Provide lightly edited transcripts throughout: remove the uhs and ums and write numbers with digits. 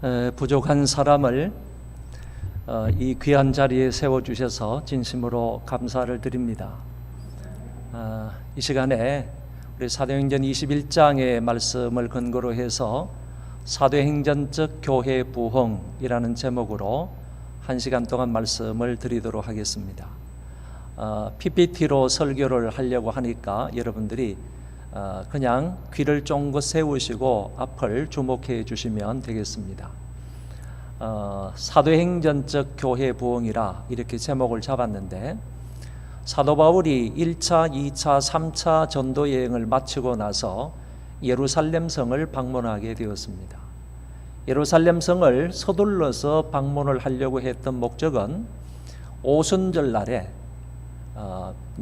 부족한 사람을 이 귀한 자리에 세워주셔서 진심으로 감사를 드립니다. 이 시간에 우리 사도행전 21장의 말씀을 근거로 해서 사도행전적 교회 부흥이라는 제목으로 1시간 동안 말씀을 드리도록 하겠습니다. PPT로 설교를 하려고 하니까 여러분들이 그냥 귀를 쫑긋 세우시고 앞을 주목해 주시면 되겠습니다. 사도행전적 교회 부흥이라 이렇게 제목을 잡았는데, 사도 바울이 1차, 2차, 3차 전도 여행을 마치고 나서 예루살렘 성을 방문하게 되었습니다. 예루살렘 성을 서둘러서 방문을 하려고 했던 목적은 오순절 날에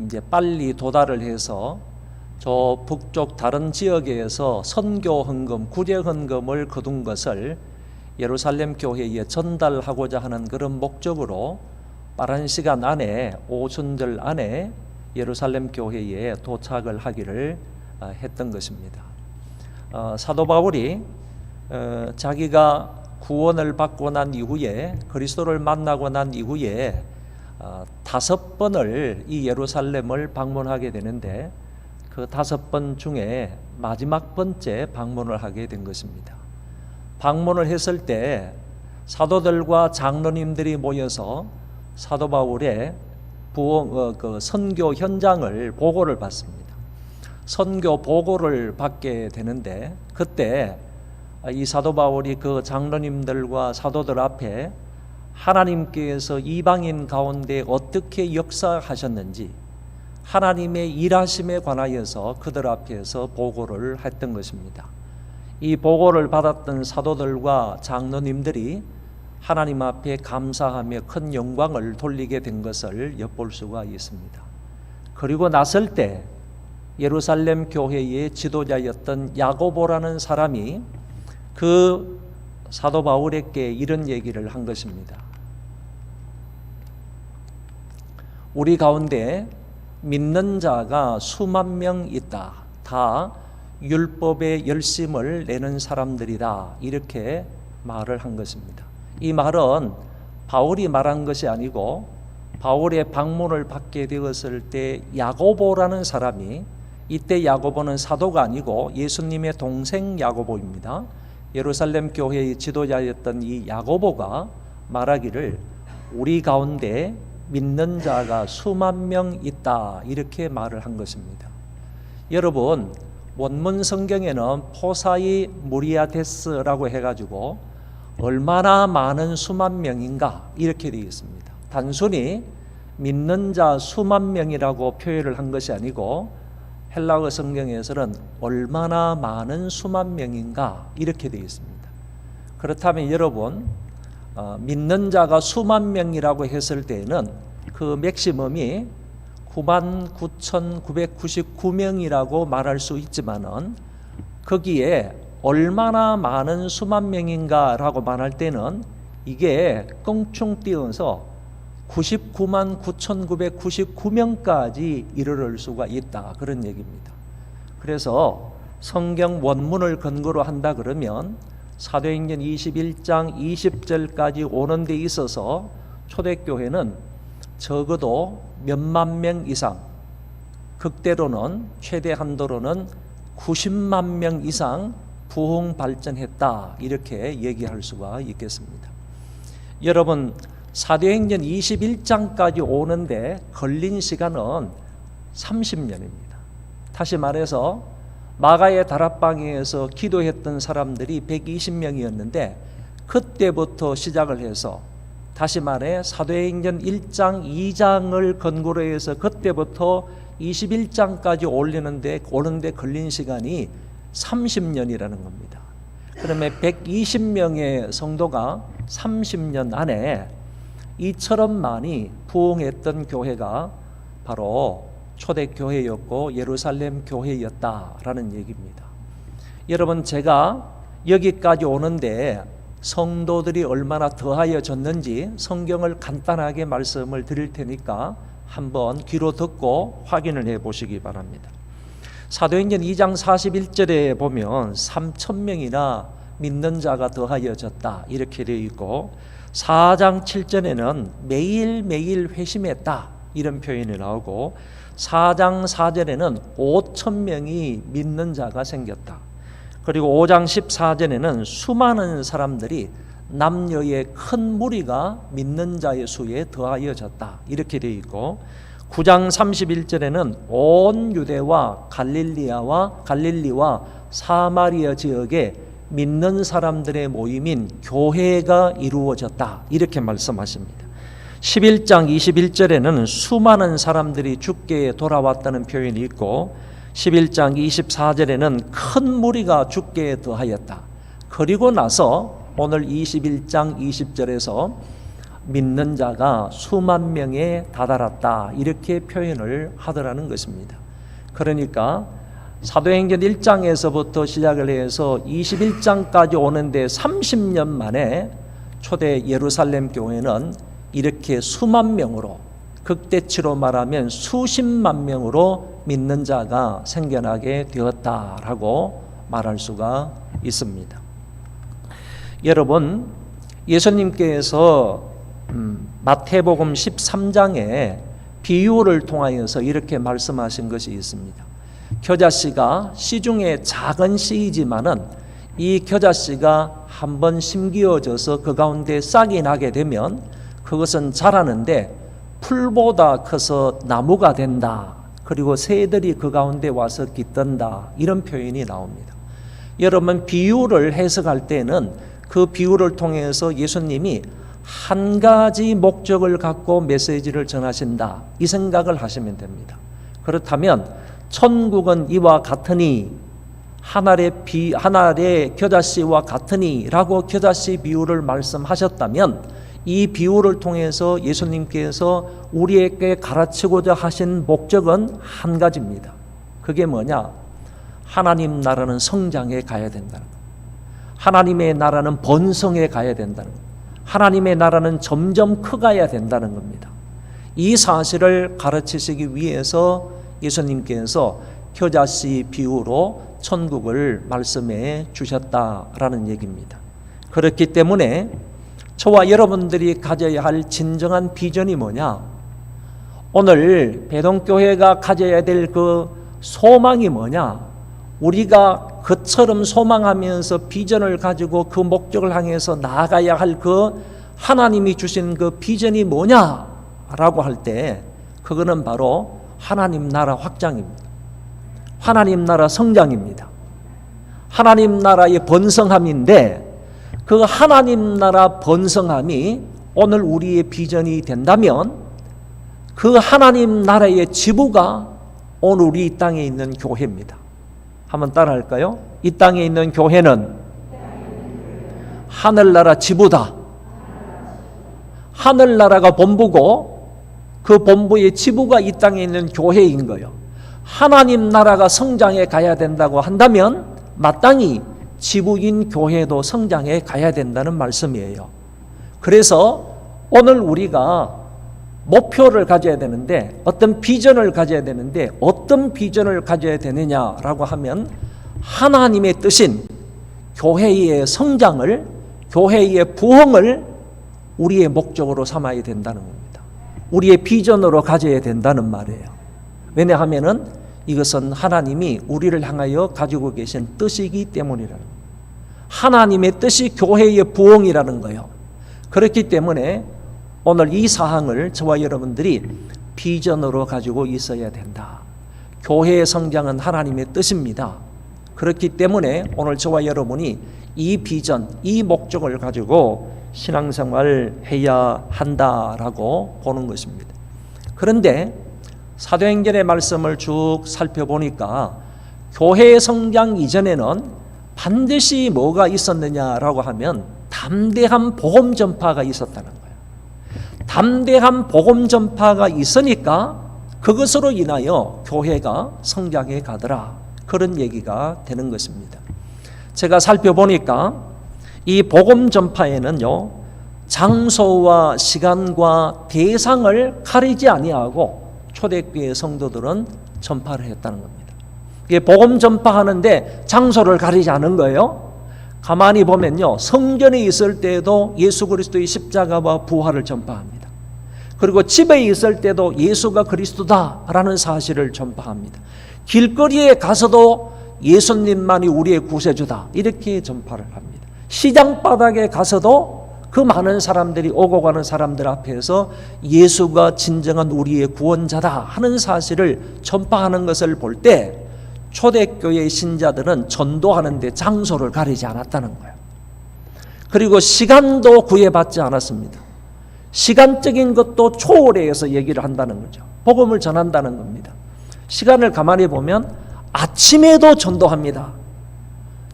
이제 빨리 도달을 해서 저 북쪽 다른 지역에서 선교 헌금, 구제 헌금을 거둔 것을 예루살렘 교회에 전달하고자 하는 그런 목적으로 빠른 시간 안에 오순절 안에 예루살렘 교회에 도착을 하기를 했던 것입니다. 사도 바울이 자기가 구원을 받고 난 이후에, 그리스도를 만나고 난 이후에 5번을 이 예루살렘을 방문하게 되는데, 그 5번 중에 마지막 번째 방문을 하게 된 것입니다. 방문을 했을 때 사도들과 장로님들이 모여서 사도 바울의 선교 현장을 보고를 받습니다. 선교 보고를 받게 되는데, 그때 이 사도 바울이 그 장로님들과 사도들 앞에 하나님께서 이방인 가운데 어떻게 역사하셨는지, 하나님의 일하심에 관하여서 그들 앞에서 보고를 했던 것입니다. 이 보고를 받았던 사도들과 장로님들이 하나님 앞에 감사하며 큰 영광을 돌리게 된 것을 엿볼 수가 있습니다. 그리고 났을 때 예루살렘 교회의 지도자였던 야고보라는 사람이 그 사도 바울에게 이런 얘기를 한 것입니다. 우리 가운데 믿는 자가 수만 명 있다. 다 율법의 열심을 내는 사람들이다. 이렇게 말을 한 것입니다. 이 말은 바울이 말한 것이 아니고, 바울의 방문을 받게 되었을 때 야고보라는 사람이, 이때 야고보는 사도가 아니고 예수님의 동생 야고보입니다. 예루살렘 교회의 지도자였던 이 야고보가 말하기를 우리 가운데 믿는 자가 수만 명 있다. 이렇게 말을 한 것입니다. 여러분, 원문 성경에는 포사이 무리아데스라고 해가지고 얼마나 많은 수만 명인가 이렇게 되어 있습니다. 단순히 믿는 자 수만 명이라고 표현을 한 것이 아니고, 헬라어 성경에서는 얼마나 많은 수만 명인가 이렇게 되어 있습니다. 그렇다면 여러분, 믿는 자가 수만 명이라고 했을 때에는 그 맥시멈이 99,999명이라고 말할 수 있지만은, 거기에 얼마나 많은 수만 명인가 라고 말할 때는 이게 껑충 띄어서 999,999명까지 이르를 수가 있다, 그런 얘기입니다. 그래서 성경 원문을 근거로 한다 그러면 사도행전 21장 20절까지 오는 데 있어서 초대교회는 적어도 몇만 명 이상, 극대로는 최대 한도로는 90만 명 이상 부흥 발전했다, 이렇게 얘기할 수가 있겠습니다. 여러분, 사도행전 21장까지 오는데 걸린 시간은 30년입니다. 다시 말해서 마가의 다락방에서 기도했던 사람들이 120명이었는데 그때부터 시작을 해서, 다시 말해 사도행전 1장, 2장을 근거로 해서 그때부터 21장까지 오는데 걸린 시간이 30년이라는 겁니다. 그러면 120명의 성도가 30년 안에 이처럼 많이 부흥했던 교회가 바로 초대교회였고 예루살렘 교회였다라는 얘기입니다. 여러분, 제가 여기까지 오는데 성도들이 얼마나 더하여졌는지 성경을 간단하게 말씀을 드릴 테니까 한번 귀로 듣고 확인을 해 보시기 바랍니다. 사도행전 2장 41절에 보면 3,000명이나 믿는 자가 더하여졌다 이렇게 되어 있고, 4장 7절에는 매일매일 회심했다 이런 표현이 나오고, 4장 4절에는 5,000명이 믿는 자가 생겼다. 그리고 5장 14절에는 수많은 사람들이 남녀의 큰 무리가 믿는 자의 수에 더하여졌다 이렇게 되어 있고, 9장 31절에는 온 유대와 갈릴리와 사마리아 지역에 믿는 사람들의 모임인 교회가 이루어졌다 이렇게 말씀하십니다. 11장 21절에는 수많은 사람들이 주께 돌아왔다는 표현이 있고, 11장 24절에는 큰 무리가 주께 더하였다. 그리고 나서 오늘 21장 20절에서 믿는 자가 수만 명에 다다랐다 이렇게 표현을 하더라는 것입니다. 그러니까 사도행전 1장에서부터 시작을 해서 21장까지 오는데 30년 만에 초대 예루살렘 교회는 이렇게 수만 명으로, 극대치로 말하면 수십만 명으로 믿는 자가 생겨나게 되었다라고 말할 수가 있습니다. 여러분, 예수님께서 마태복음 13장에 비유를 통하여서 이렇게 말씀하신 것이 있습니다. 겨자씨가 씨 중에 작은 씨이지만은 이 겨자씨가 한번 심기어져서 그 가운데 싹이 나게 되면 그것은 자라는데 풀보다 커서 나무가 된다. 그리고 새들이 그 가운데 와서 깃든다. 이런 표현이 나옵니다. 여러분, 비유를 해석할 때는 그 비유를 통해서 예수님이 한 가지 목적을 갖고 메시지를 전하신다 이 생각을 하시면 됩니다. 그렇다면 천국은 이와 같으니, 하늘의 겨자씨와 같으니 라고 겨자씨 비유를 말씀하셨다면, 이 비유를 통해서 예수님께서 우리에게 가르치고자 하신 목적은 한 가지입니다. 그게 뭐냐? 하나님 나라는 성장해 가야 된다는 것, 하나님의 나라는 번성해 가야 된다는 것, 하나님의 나라는 점점 커가야 된다는 겁니다. 이 사실을 가르치시기 위해서 예수님께서 겨자씨 비유로 천국을 말씀해 주셨다라는 얘기입니다. 그렇기 때문에 저와 여러분들이 가져야 할 진정한 비전이 뭐냐? 오늘 배동교회가 가져야 될 그 소망이 뭐냐? 우리가 그처럼 소망하면서 비전을 가지고 그 목적을 향해서 나아가야 할 그 하나님이 주신 그 비전이 뭐냐라고 할 때, 그거는 바로 하나님 나라 확장입니다. 하나님 나라 성장입니다. 하나님 나라의 번성함인데, 그 하나님 나라 번성함이 오늘 우리의 비전이 된다면 그 하나님 나라의 지부가 오늘 우리 이 땅에 있는 교회입니다. 한번 따라 할까요? 이 땅에 있는 교회는 하늘나라 지부다. 하늘나라가 본부고 그 본부의 지부가 이 땅에 있는 교회인 거예요. 하나님 나라가 성장해 가야 된다고 한다면 마땅히 지부인 교회도 성장해 가야 된다는 말씀이에요. 그래서 오늘 우리가 목표를 가져야 되는데, 어떤 비전을 가져야 되는데, 어떤 비전을 가져야 되느냐라고 하면 하나님의 뜻인 교회의 성장을, 교회의 부흥을 우리의 목적으로 삼아야 된다는 겁니다. 우리의 비전으로 가져야 된다는 말이에요. 왜냐하면은 이것은 하나님이 우리를 향하여 가지고 계신 뜻이기 때문이라는 거예요. 하나님의 뜻이 교회의 부흥이라는 거예요. 그렇기 때문에 오늘 이 사항을 저와 여러분들이 비전으로 가지고 있어야 된다. 교회의 성장은 하나님의 뜻입니다. 그렇기 때문에 오늘 저와 여러분이 이 비전, 이 목적을 가지고 신앙생활을 해야 한다라고 보는 것입니다. 그런데 사도행전의 말씀을 쭉 살펴보니까 교회의 성장 이전에는 반드시 뭐가 있었느냐라고 하면 담대한 복음 전파가 있었다는 거예요. 담대한 복음 전파가 있으니까 그것으로 인하여 교회가 성장해 가더라, 그런 얘기가 되는 것입니다. 제가 살펴보니까 이 복음 전파에는요, 장소와 시간과 대상을 가리지 아니하고 초대교회 성도들은 전파를 했다는 겁니다. 이게 복음 전파하는데 장소를 가리지 않은 거예요. 가만히 보면요, 성전에 있을 때에도 예수 그리스도의 십자가와 부활을 전파합니다. 그리고 집에 있을 때도 예수가 그리스도다라는 사실을 전파합니다. 길거리에 가서도 예수님만이 우리의 구세주다 이렇게 전파를 합니다. 시장 바닥에 가서도 그 많은 사람들이 오고 가는 사람들 앞에서 예수가 진정한 우리의 구원자다 하는 사실을 전파하는 것을 볼 때 초대교회 신자들은 전도하는 데 장소를 가리지 않았다는 거예요. 그리고 시간도 구애받지 않았습니다. 시간적인 것도 초월해서 얘기를 한다는 거죠. 복음을 전한다는 겁니다. 시간을 가만히 보면 아침에도 전도합니다.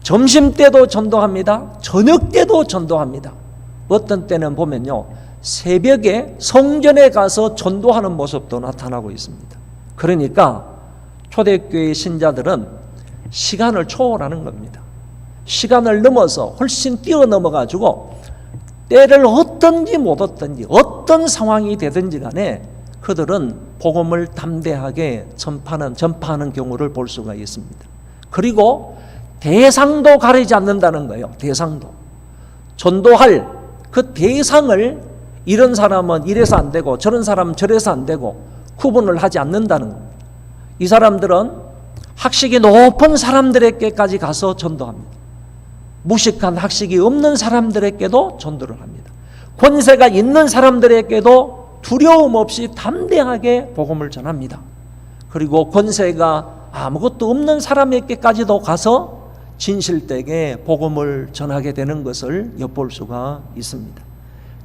점심때도 전도합니다. 저녁때도 전도합니다. 어떤 때는 보면요, 새벽에 성전에 가서 전도하는 모습도 나타나고 있습니다. 그러니까 초대교회 신자들은 시간을 초월하는 겁니다. 시간을 넘어서 훨씬 뛰어넘어가지고 때를 얻든지 못 얻든지 어떤 상황이 되든지 간에 그들은 복음을 담대하게 전파하는 경우를 볼 수가 있습니다. 그리고 대상도 가리지 않는다는 거예요. 대상도. 전도할 그 대상을 이런 사람은 이래서 안 되고 저런 사람은 저래서 안 되고 구분을 하지 않는다는 겁니다. 이 사람들은 학식이 높은 사람들에게까지 가서 전도합니다. 무식한 학식이 없는 사람들에게도 전도를 합니다. 권세가 있는 사람들에게도 두려움 없이 담대하게 복음을 전합니다. 그리고 권세가 아무것도 없는 사람에게까지도 가서 진실되게 복음을 전하게 되는 것을 엿볼 수가 있습니다.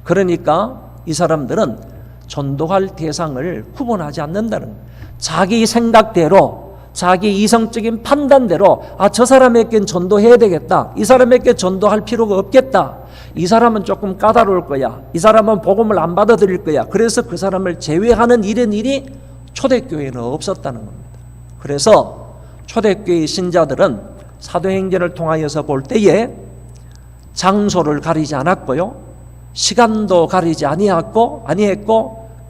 그러니까 이 사람들은 전도할 대상을 구분하지 않는다는 거예요. 자기 생각대로 자기 이성적인 판단대로 저 사람에겐 전도해야 되겠다. 이 사람에게 전도할 필요가 없겠다. 이 사람은 조금 까다로울 거야. 이 사람은 복음을 안 받아들일 거야. 그래서 그 사람을 제외하는 이런 일이 초대교회는 없었다는 겁니다. 그래서 초대교회 신자들은 사도행전을 통하여서 볼 때에 장소를 가리지 않았고요. 시간도 가리지 아니했고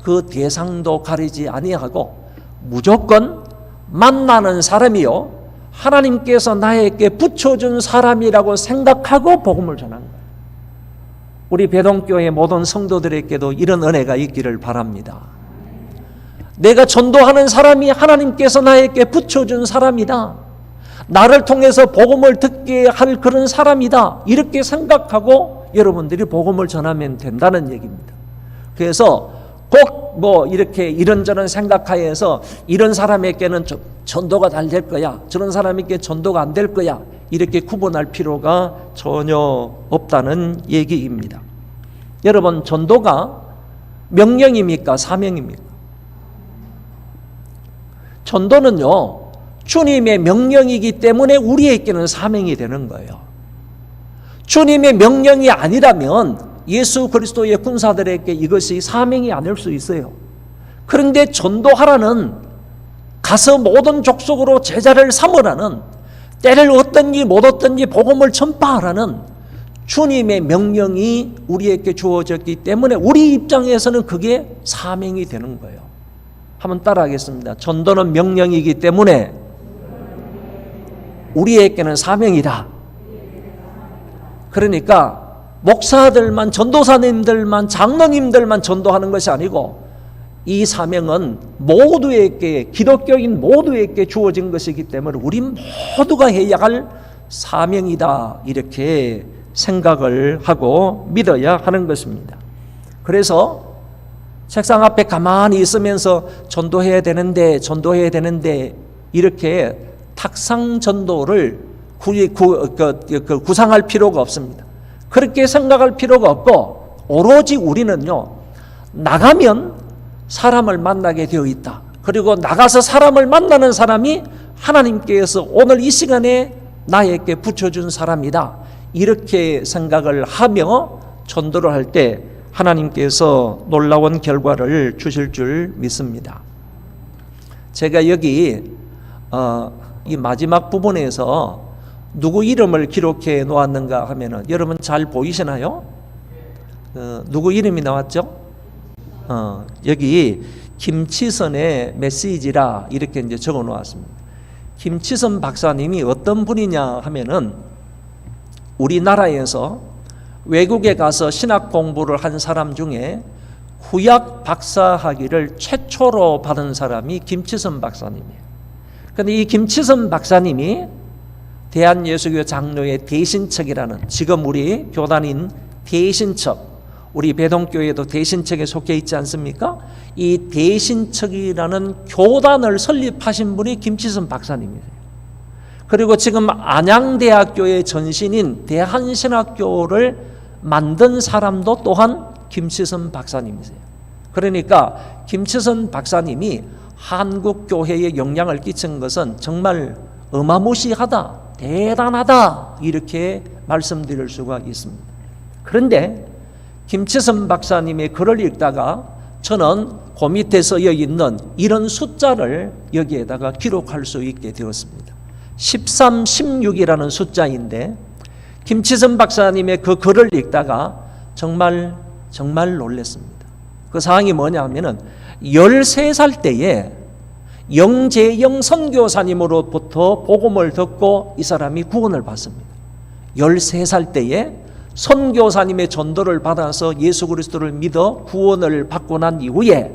그 대상도 가리지 아니하고 무조건 만나는 사람이요, 하나님께서 나에게 붙여준 사람이라고 생각하고 복음을 전한 거예요. 우리 배동교회 모든 성도들에게도 이런 은혜가 있기를 바랍니다. 내가 전도하는 사람이 하나님께서 나에게 붙여준 사람이다. 나를 통해서 복음을 듣게 할 그런 사람이다. 이렇게 생각하고 여러분들이 복음을 전하면 된다는 얘기입니다. 그래서 꼭 이렇게 이런저런 생각하여서 이런 사람에게는 전도가 잘 될 거야, 저런 사람에게 전도가 안 될 거야, 이렇게 구분할 필요가 전혀 없다는 얘기입니다. 여러분, 전도가 명령입니까? 사명입니까? 전도는요, 주님의 명령이기 때문에 우리에게는 사명이 되는 거예요. 주님의 명령이 아니라면 예수 그리스도의 군사들에게 이것이 사명이 아닐 수 있어요. 그런데 전도하라는, 가서 모든 족속으로 제자를 삼으라는, 때를 얻든지 못 얻든지 복음을 전파하라는 주님의 명령이 우리에게 주어졌기 때문에 우리 입장에서는 그게 사명이 되는 거예요. 한번 따라하겠습니다. 전도는 명령이기 때문에 우리에게는 사명이다. 그러니까 목사들만, 전도사님들만, 장로님들만 전도하는 것이 아니고 이 사명은 모두에게, 기독교인 모두에게 주어진 것이기 때문에 우리 모두가 해야 할 사명이다, 이렇게 생각을 하고 믿어야 하는 것입니다. 그래서 책상 앞에 가만히 있으면서 전도해야 되는데 이렇게 탁상 전도를 구상할 필요가 없습니다. 그렇게 생각할 필요가 없고 오로지 우리는요, 나가면 사람을 만나게 되어 있다. 그리고 나가서 사람을 만나는 사람이 하나님께서 오늘 이 시간에 나에게 붙여준 사람이다. 이렇게 생각을 하며 전도를 할 때 하나님께서 놀라운 결과를 주실 줄 믿습니다. 제가 여기 이 마지막 부분에서 누구 이름을 기록해 놓았는가 하면은 여러분 잘 보이시나요? 누구 이름이 나왔죠? 여기 김치선의 메시지라 이렇게 이제 적어 놓았습니다. 김치선 박사님이 어떤 분이냐 하면은 우리나라에서 외국에 가서 신학 공부를 한 사람 중에 구약 박사 학위를 최초로 받은 사람이 김치선 박사님이에요. 그런데 이 김치선 박사님이 대한예수교 장로회 대신척이라는, 지금 우리 교단인 대신척, 우리 배동교회도 대신척에 속해 있지 않습니까? 이 대신척이라는 교단을 설립하신 분이 김치선 박사님이세요. 그리고 지금 안양대학교의 전신인 대한신학교를 만든 사람도 또한 김치선 박사님이세요. 그러니까 김치선 박사님이 한국 교회에 영향을 끼친 것은 정말 어마무시하다, 대단하다, 이렇게 말씀드릴 수가 있습니다. 그런데 김치선 박사님의 글을 읽다가 저는 그 밑에 쓰여 있는 이런 숫자를 여기에다가 기록할 수 있게 되었습니다. 13, 16이라는 숫자인데 김치선 박사님의 그 글을 읽다가 정말 놀랐습니다. 그 사항이 뭐냐 하면은 13살 때에 영재영 선교사님으로부터 복음을 듣고 이 사람이 구원을 받습니다. 13살 때에 선교사님의 전도를 받아서 예수 그리스도를 믿어 구원을 받고 난 이후에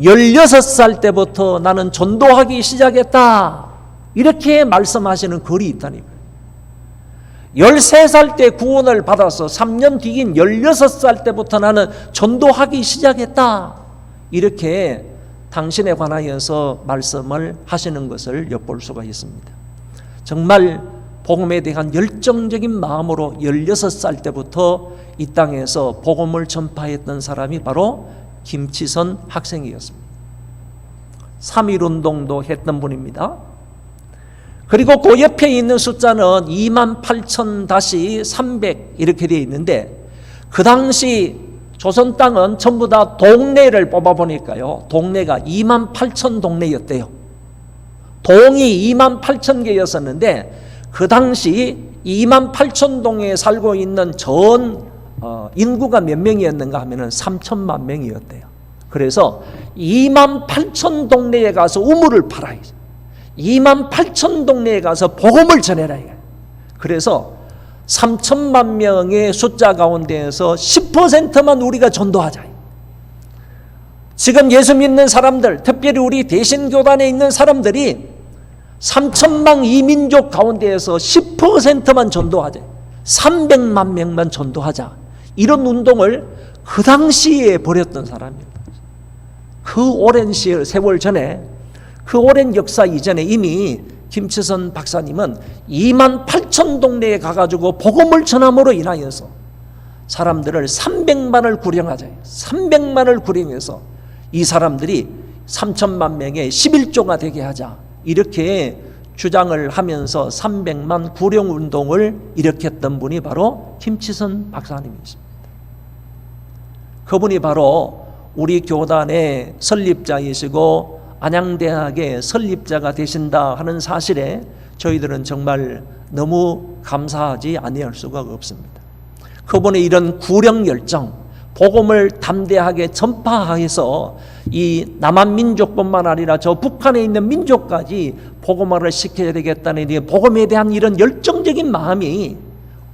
16살 때부터 나는 전도하기 시작했다, 이렇게 말씀하시는 글이 있다니까요. 13살 때 구원을 받아서 3년 뒤인 16살 때부터 나는 전도하기 시작했다, 이렇게 당신에 관하여서 말씀을 하시는 것을 엿볼 수가 있습니다. 정말 복음에 대한 열정적인 마음으로 16살 때부터 이 땅에서 복음을 전파했던 사람이 바로 김치선 학생이었습니다. 3.1운동도 했던 분입니다. 그리고 그 옆에 있는 숫자는 28,000-300 이렇게 되어 있는데, 그 당시 조선 땅은 전부 다 동네를 뽑아보니까요, 동네가 28,000 동네였대요. 동이 28,000개였었는데 그 당시 28,000 동에 살고 있는 전 인구가 몇 명이었는가 하면은 3천만 명이었대요. 그래서 28,000 동네에 가서 우물을 팔아야, 28,000 동네에 가서 복음을 전해라. 그래서 3천만 명의 숫자 가운데에서 10%만 우리가 전도하자. 지금 예수 믿는 사람들, 특별히 우리 대신교단에 있는 사람들이 3천만 이민족 가운데에서 10%만 전도하자, 300만 명만 전도하자, 이런 운동을 그 당시에 벌였던 사람입니다. 그 오랜 세월 전에, 그 오랜 역사 이전에 이미 김치선 박사님은 28,000 동네에 가가지고 복음을 전함으로 인하여서 사람들을 300만을 구령하자, 300만을 구령해서 이 사람들이 3천만 명의 11조가 되게 하자, 이렇게 주장을 하면서 300만 구령 운동을 일으켰던 분이 바로 김치선 박사님이십니다. 그분이 바로 우리 교단의 설립자이시고 안양대학의 설립자가 되신다 하는 사실에 저희들은 정말 너무 감사하지 아니할 수가 없습니다. 그분의 이런 구령 열정, 복음을 담대하게 전파해서 이 남한 민족뿐만 아니라 저 북한에 있는 민족까지 복음화를 시켜야 되겠다는 이 복음에 대한 이런 열정적인 마음이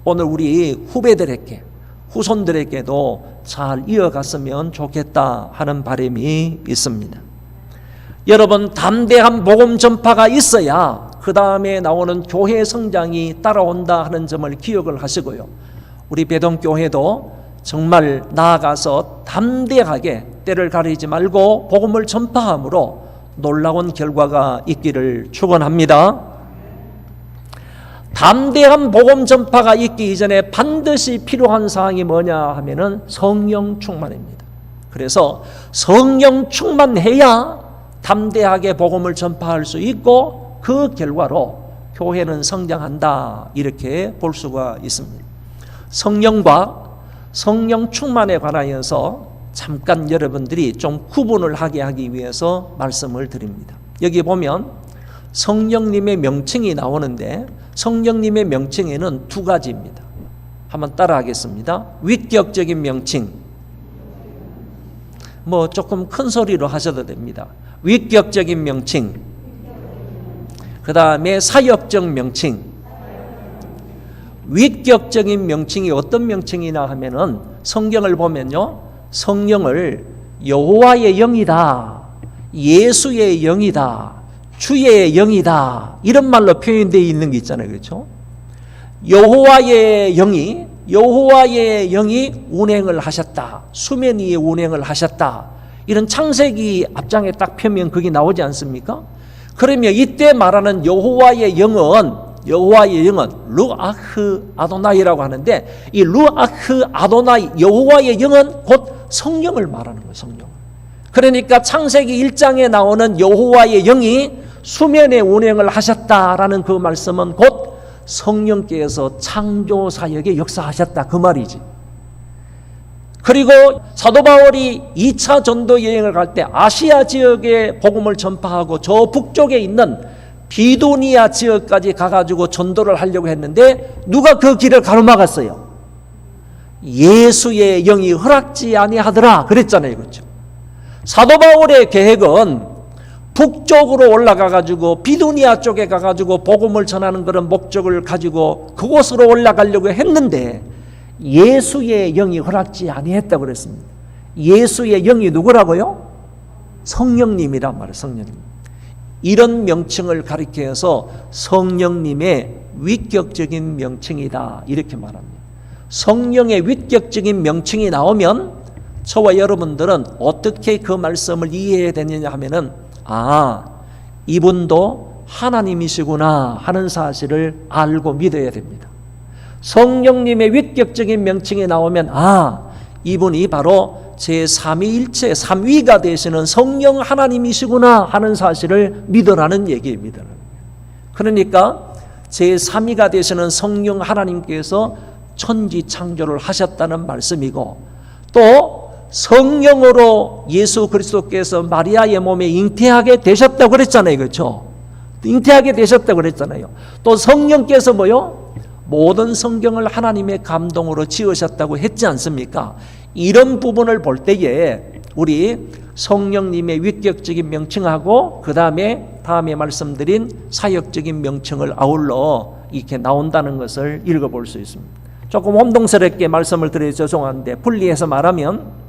오늘 우리 후배들에게, 후손들에게도 잘 이어갔으면 좋겠다 하는 바람이 있습니다. 여러분, 담대한 복음 전파가 있어야 그 다음에 나오는 교회 성장이 따라온다 하는 점을 기억을 하시고요. 우리 배동교회도 정말 나아가서 담대하게 때를 가리지 말고 복음을 전파함으로 놀라운 결과가 있기를 축원합니다. 담대한 복음 전파가 있기 이전에 반드시 필요한 사항이 뭐냐 하면은 성령 충만입니다. 그래서 성령 충만해야 담대하게 복음을 전파할 수 있고 그 결과로 교회는 성장한다, 이렇게 볼 수가 있습니다. 성령과 성령 충만에 관하여서 잠깐 여러분들이 좀 구분을 하게 하기 위해서 말씀을 드립니다. 여기 보면 성령님의 명칭이 나오는데 성령님의 명칭에는 두 가지입니다. 한번 따라 하겠습니다. 위격적인 명칭, 뭐 조금 큰 소리로 하셔도 됩니다. 위격적인 명칭, 그 다음에 사역적 명칭. 위격적인 명칭이 어떤 명칭이나 하면은 성경을 보면요, 성령을 여호와의 영이다, 예수의 영이다, 주의 영이다, 이런 말로 표현되어 있는 게 있잖아요. 그렇죠? 여호와의 영이 운행을 하셨다, 수면 위에 운행을 하셨다, 이런 창세기 앞장에 딱 펴면 그게 나오지 않습니까? 그러면 이때 말하는 여호와의 영은 루아흐 아도나이라고 하는데, 이 루아흐 아도나이, 여호와의 영은 곧 성령을 말하는 거예요. 성령. 그러니까 창세기 1장에 나오는 여호와의 영이 수면에 운행을 하셨다라는 그 말씀은 곧 성령께서 창조 사역에 역사하셨다, 그 말이지. 그리고 사도 바울이 2차 전도 여행을 갈 때 아시아 지역에 복음을 전파하고 저 북쪽에 있는 비도니아 지역까지 가가지고 전도를 하려고 했는데 누가 그 길을 가로막았어요? 예수의 영이 허락지 아니하더라 그랬잖아요. 그렇죠? 사도 바울의 계획은 북쪽으로 올라가가지고 비두니아 쪽에 가가지고 복음을 전하는 그런 목적을 가지고 그곳으로 올라가려고 했는데 예수의 영이 허락지 아니했다고 그랬습니다. 예수의 영이 누구라고요? 성령님이란 말이에요. 성령님. 이런 명칭을 가리켜서 성령님의 위격적인 명칭이다, 이렇게 말합니다. 성령의 위격적인 명칭이 나오면 저와 여러분들은 어떻게 그 말씀을 이해해야 되느냐 하면은, 이분도 하나님이시구나 하는 사실을 알고 믿어야 됩니다. 성령님의 위격적인 명칭이 나오면 이분이 바로 제3위일체 3위가 되시는 성령 하나님이시구나 하는 사실을 믿으라는 얘기입니다. 그러니까 제3위가 되시는 성령 하나님께서 천지 창조를 하셨다는 말씀이고, 또 성령으로 예수 그리스도께서 마리아의 몸에 잉태하게 되셨다고 그랬잖아요. 그렇죠? 잉태하게 되셨다고 그랬잖아요. 또 성령께서 모든 성경을 하나님의 감동으로 지으셨다고 했지 않습니까? 이런 부분을 볼 때에 우리 성령님의 위격적인 명칭하고 그 다음에 말씀드린 사역적인 명칭을 아울러 이렇게 나온다는 것을 읽어볼 수 있습니다. 조금 혼동스럽게 말씀을 드려서 죄송한데 분리해서 말하면,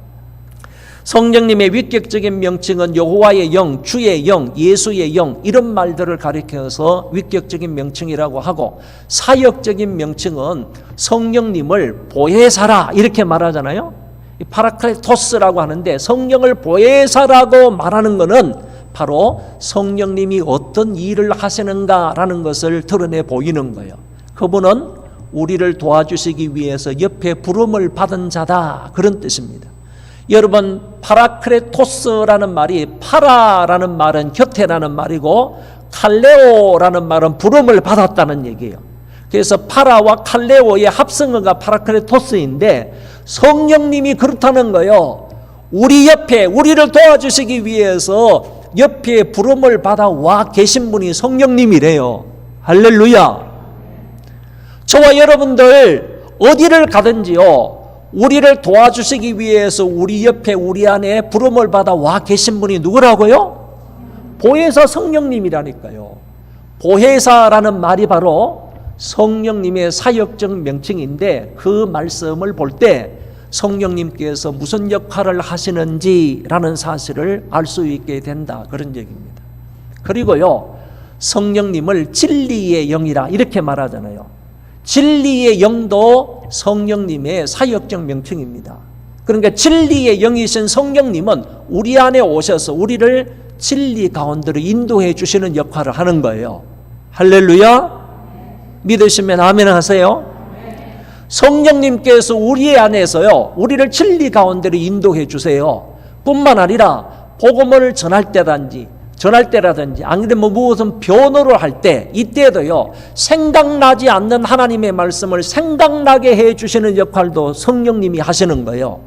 성령님의 위격적인 명칭은 여호와의 영, 주의 영, 예수의 영, 이런 말들을 가리켜서 위격적인 명칭이라고 하고, 사역적인 명칭은 성령님을 보혜사라 이렇게 말하잖아요. 파라클레토스라고 하는데, 성령을 보혜사라고 말하는 것은 바로 성령님이 어떤 일을 하시는가라는 것을 드러내 보이는 거예요. 그분은 우리를 도와주시기 위해서 옆에 부름을 받은 자다, 그런 뜻입니다. 여러분, 파라크레토스라는 말이, 파라라는 말은 곁에라는 말이고 칼레오라는 말은 부름을 받았다는 얘기예요. 그래서 파라와 칼레오의 합성어가 파라크레토스인데, 성령님이 그렇다는 거예요. 우리 옆에, 우리를 도와주시기 위해서 옆에 부름을 받아 와 계신 분이 성령님이래요. 할렐루야. 저와 여러분들 어디를 가든지요, 우리를 도와주시기 위해서 우리 옆에, 우리 안에 부름을 받아 와 계신 분이 누구라고요? 보혜사 성령님이라니까요. 보혜사라는 말이 바로 성령님의 사역적 명칭인데, 그 말씀을 볼 때 성령님께서 무슨 역할을 하시는지라는 사실을 알 수 있게 된다, 그런 얘기입니다. 그리고요, 성령님을 진리의 영이라 이렇게 말하잖아요. 진리의 영도 성령님의 사역적 명칭입니다. 그러니까 진리의 영이신 성령님은 우리 안에 오셔서 우리를 진리 가운데로 인도해 주시는 역할을 하는 거예요. 할렐루야. 믿으시면 아멘 하세요. 성령님께서 우리 안에서요, 우리를 진리 가운데로 인도해 주세요. 뿐만 아니라 복음을 전할 때라든지 안 그러면 무엇은 변호를 할 때, 이때도요, 생각나지 않는 하나님의 말씀을 생각나게 해 주시는 역할도 성령님이 하시는 거예요.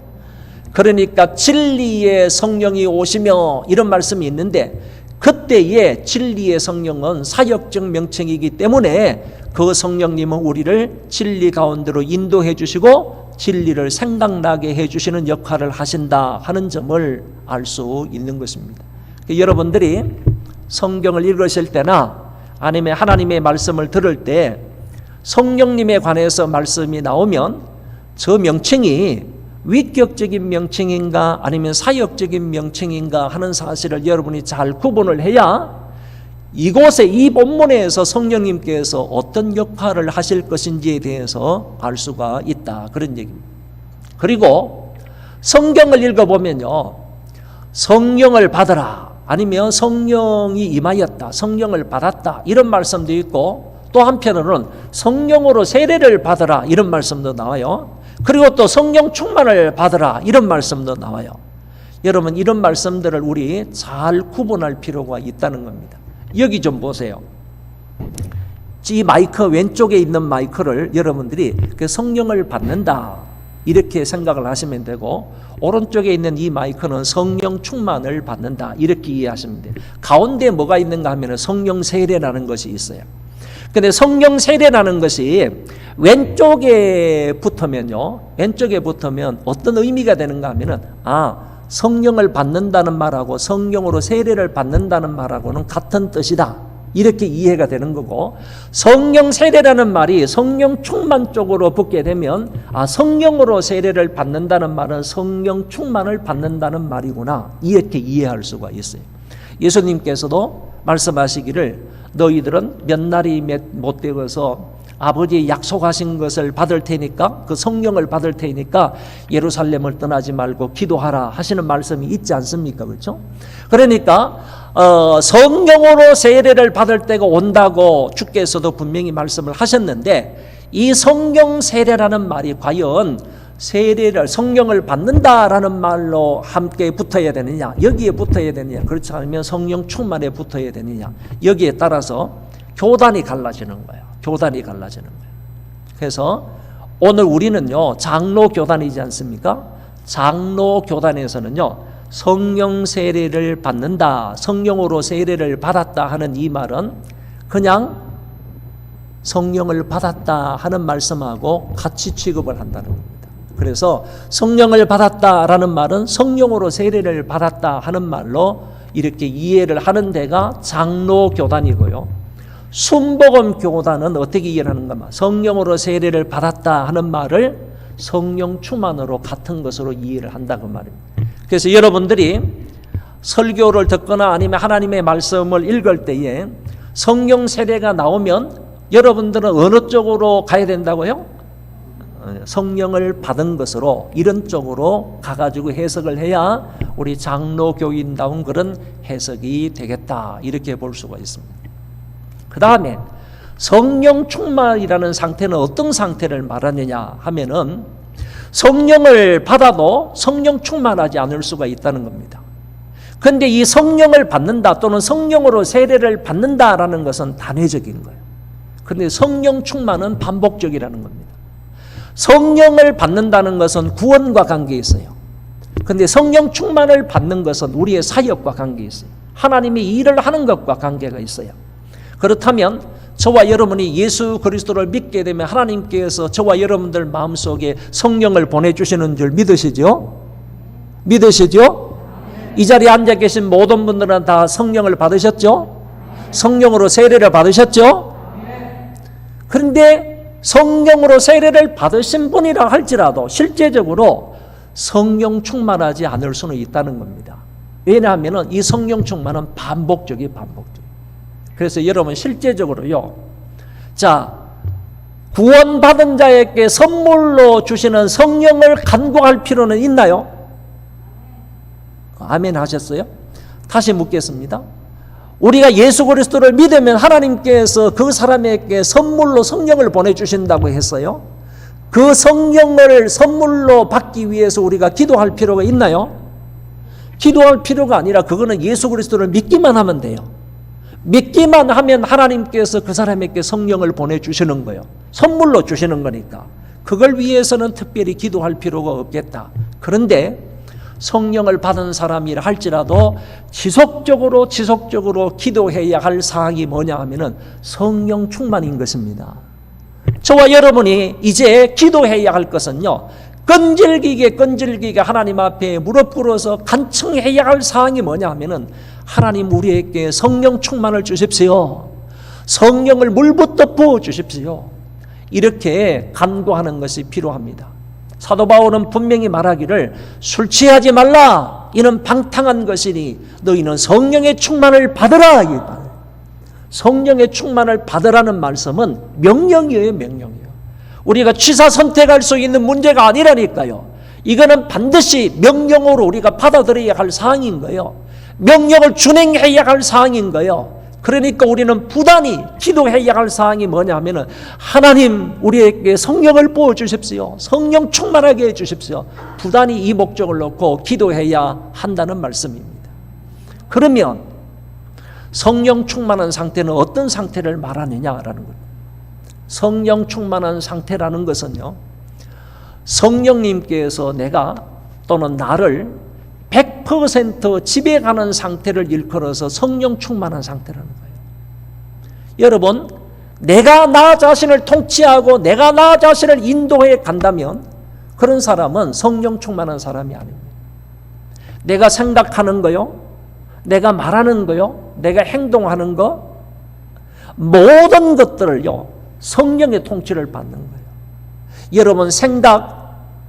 그러니까 진리의 성령이 오시며 이런 말씀이 있는데, 그때의 진리의 성령은 사역적 명칭이기 때문에 그 성령님은 우리를 진리 가운데로 인도해 주시고 진리를 생각나게 해 주시는 역할을 하신다 하는 점을 알 수 있는 것입니다. 여러분들이 성경을 읽으실 때나 아니면 하나님의 말씀을 들을 때 성령님에 관해서 말씀이 나오면 저 명칭이 위격적인 명칭인가 아니면 사역적인 명칭인가 하는 사실을 여러분이 잘 구분을 해야 이곳에 이 본문에서 성령님께서 어떤 역할을 하실 것인지에 대해서 알 수가 있다, 그런 얘기입니다. 그리고 성경을 읽어보면요, 성령을 받으라 아니면 성령이 임하였다, 성령을 받았다 이런 말씀도 있고, 또 한편으로는 성령으로 세례를 받으라 이런 말씀도 나와요. 그리고 또 성령 충만을 받으라 이런 말씀도 나와요. 여러분, 이런 말씀들을 우리 잘 구분할 필요가 있다는 겁니다. 여기 좀 보세요. 이 마이크, 왼쪽에 있는 마이크를 여러분들이 성령을 받는다 이렇게 생각을 하시면 되고, 오른쪽에 있는 이 마이크는 성령 충만을 받는다 이렇게 이해하시면 돼요. 가운데 뭐가 있는가 하면 성령 세례라는 것이 있어요. 근데 성령 세례라는 것이 왼쪽에 붙으면요, 왼쪽에 붙으면 어떤 의미가 되는가 하면은, 성령을 받는다는 말하고 성령으로 세례를 받는다는 말하고는 같은 뜻이다 이렇게 이해가 되는 거고, 성령 세례라는 말이 성령 충만 쪽으로 붙게 되면 성령으로 세례를 받는다는 말은 성령 충만을 받는다는 말이구나 이렇게 이해할 수가 있어요. 예수님께서도 말씀하시기를 너희들은 몇 날이 못 되어서 아버지 약속하신 것을 받을 테니까, 그 성령을 받을 테니까 예루살렘을 떠나지 말고 기도하라 하시는 말씀이 있지 않습니까? 그렇죠? 그러니까 성령으로 세례를 받을 때가 온다고 주께서도 분명히 말씀을 하셨는데, 이 성령 세례라는 말이 과연 세례를, 성령을 받는다라는 말로 함께 붙어야 되느냐, 여기에 붙어야 되느냐, 그렇지 않으면 성령 충만에 붙어야 되느냐, 여기에 따라서 교단이 갈라지는 거예요. 교단이 갈라지는 거예요. 그래서 오늘 우리는요, 장로 교단이지 않습니까? 장로 교단에서는요, 성령 세례를 받는다, 성령으로 세례를 받았다 하는 이 말은 그냥 성령을 받았다 하는 말씀하고 같이 취급을 한다는 겁니다. 그래서 성령을 받았다라는 말은 성령으로 세례를 받았다 하는 말로 이렇게 이해를 하는 데가 장로 교단이고요. 순복음 교단은 어떻게 이해를 하는가? 성령으로 세례를 받았다 하는 말을 성령 충만으로 같은 것으로 이해를 한다 그 말입니다. 그래서 여러분들이 설교를 듣거나 아니면 하나님의 말씀을 읽을 때에 성령 세례가 나오면 여러분들은 어느 쪽으로 가야 된다고요? 성령을 받은 것으로, 이런 쪽으로 가가지고 해석을 해야 우리 장로 교인다운 그런 해석이 되겠다 이렇게 볼 수가 있습니다. 그 다음에 성령 충만이라는 상태는 어떤 상태를 말하느냐 하면은, 성령을 받아도 성령 충만하지 않을 수가 있다는 겁니다. 그런데 이 성령을 받는다 또는 성령으로 세례를 받는다라는 것은 단회적인 거예요. 그런데 성령 충만은 반복적이라는 겁니다. 성령을 받는다는 것은 구원과 관계 있어요. 그런데 성령 충만을 받는 것은 우리의 사역과 관계 있어요. 하나님이 일을 하는 것과 관계가 있어요. 그렇다면 저와 여러분이 예수 그리스도를 믿게 되면 하나님께서 저와 여러분들 마음속에 성령을 보내주시는 줄 믿으시죠? 믿으시죠? 이 자리에 앉아 계신 모든 분들은 다 성령을 받으셨죠? 성령으로 세례를 받으셨죠? 그런데 성령으로 세례를 받으신 분이라 할지라도 실제적으로 성령 충만하지 않을 수는 있다는 겁니다. 왜냐하면 이 성령 충만은 반복적이에요. 그래서 여러분 실제적으로요, 자, 구원받은 자에게 선물로 주시는 성령을 간구할 필요는 있나요? 아멘 하셨어요? 다시 묻겠습니다. 우리가 예수 그리스도를 믿으면 하나님께서 그 사람에게 선물로 성령을 보내주신다고 했어요. 그 성령을 선물로 받기 위해서 우리가 기도할 필요가 있나요? 기도할 필요가 아니라 그거는 예수 그리스도를 믿기만 하면 돼요. 믿기만 하면 하나님께서 그 사람에게 성령을 보내주시는 거예요. 선물로 주시는 거니까. 그걸 위해서는 특별히 기도할 필요가 없겠다. 그런데 성령을 받은 사람이라 할지라도 지속적으로 기도해야 할 사항이 뭐냐 하면은 성령 충만인 것입니다. 저와 여러분이 이제 기도해야 할 것은요, 끈질기게 하나님 앞에 무릎 꿇어서 간청해야 할 사항이 뭐냐 하면은, 하나님 우리에게 성령 충만을 주십시오. 성령을 물부터 부어 주십시오. 이렇게 간구하는 것이 필요합니다. 사도 바울은 분명히 말하기를 술 취하지 말라. 이는 방탕한 것이니 너희는 성령의 충만을 받으라. 성령의 충만을 받으라는 말씀은 명령이에요. 명령이에요. 우리가 취사 선택할 수 있는 문제가 아니라니까요. 이거는 반드시 명령으로 우리가 받아들여야 할 사항인 거예요. 명령을 준행해야 할 사항인 거예요. 그러니까 우리는 부단히 기도해야 할 사항이 뭐냐면은 하나님 우리에게 성령을 부어주십시오. 성령 충만하게 해주십시오. 부단히 이 목적을 놓고 기도해야 한다는 말씀입니다. 그러면 성령 충만한 상태는 어떤 상태를 말하느냐라는 거예요. 성령 충만한 상태라는 것은요, 성령님께서 내가 또는 나를 100% 지배가는 상태를 일컬어서 성령 충만한 상태라는 거예요. 여러분, 내가 나 자신을 통치하고 내가 나 자신을 인도해 간다면 그런 사람은 성령 충만한 사람이 아닙니다. 내가 생각하는 거요, 내가 말하는 거요, 내가 행동하는 거, 모든 것들을요 성령의 통치를 받는 거예요. 여러분, 생각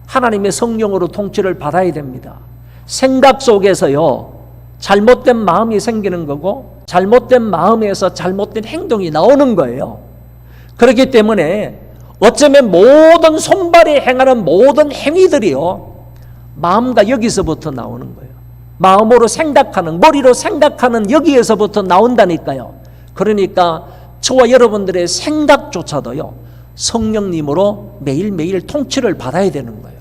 하나님의 성령으로 통치를 받아야 됩니다. 생각 속에서요 잘못된 마음이 생기는 거고 잘못된 마음에서 잘못된 행동이 나오는 거예요. 그렇기 때문에 어쩌면 모든 손발이 행하는 모든 행위들이요 마음과 여기서부터 나오는 거예요. 마음으로 생각하는, 머리로 생각하는 여기에서부터 나온다니까요. 그러니까 저와 여러분들의 생각조차도요 성령님으로 매일매일 통치를 받아야 되는 거예요.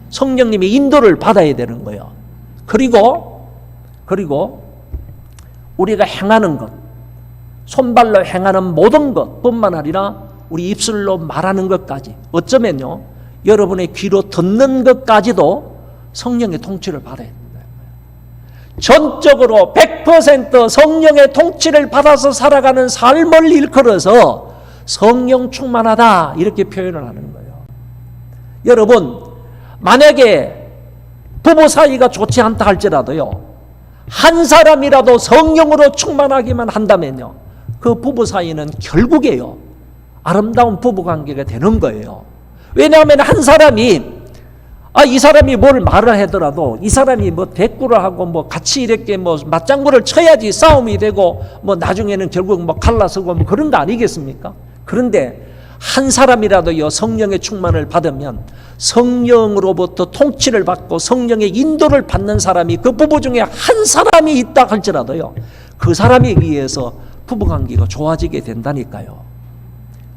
성령님의 인도를 받아야 되는 거예요. 그리고 우리가 행하는 것, 손발로 행하는 모든 것뿐만 아니라 우리 입술로 말하는 것까지, 어쩌면요 여러분의 귀로 듣는 것까지도 성령의 통치를 받아야 됩니다. 전적으로 100% 성령의 통치를 받아서 살아가는 삶을 일컬어서 성령 충만하다 이렇게 표현을 하는 거예요. 여러분, 만약에 부부 사이가 좋지 않다 할지라도요 한 사람이라도 성령으로 충만하기만 한다면요 그 부부 사이는 결국에요 아름다운 부부관계가 되는 거예요. 왜냐하면 한 사람이 이 사람이 뭘 말을 하더라도 이 사람이 뭐 대꾸를 하고 뭐 같이 이렇게 뭐 맞장구를 쳐야지 싸움이 되고 뭐 나중에는 결국 뭐 갈라서고 뭐 그런 거 아니겠습니까? 그런데 한 사람이라도요 성령의 충만을 받으면 성령으로부터 통치를 받고 성령의 인도를 받는 사람이 그 부부 중에 한 사람이 있다 할지라도요 그 사람에 의해서 부부관계가 좋아지게 된다니까요.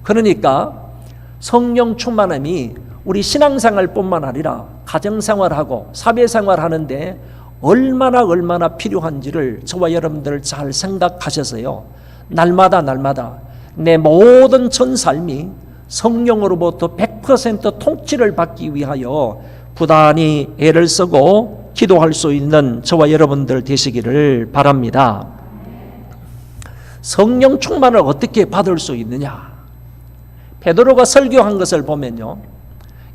그러니까 성령 충만함이 우리 신앙생활뿐만 아니라 가정생활하고 사회생활하는데 얼마나 필요한지를 저와 여러분들 잘 생각하셔서요 날마다 내 모든 전 삶이 성령으로부터 100% 통치를 받기 위하여 부단히 애를 쓰고 기도할 수 있는 저와 여러분들 되시기를 바랍니다. 성령 충만을 어떻게 받을 수 있느냐? 베드로가 설교한 것을 보면요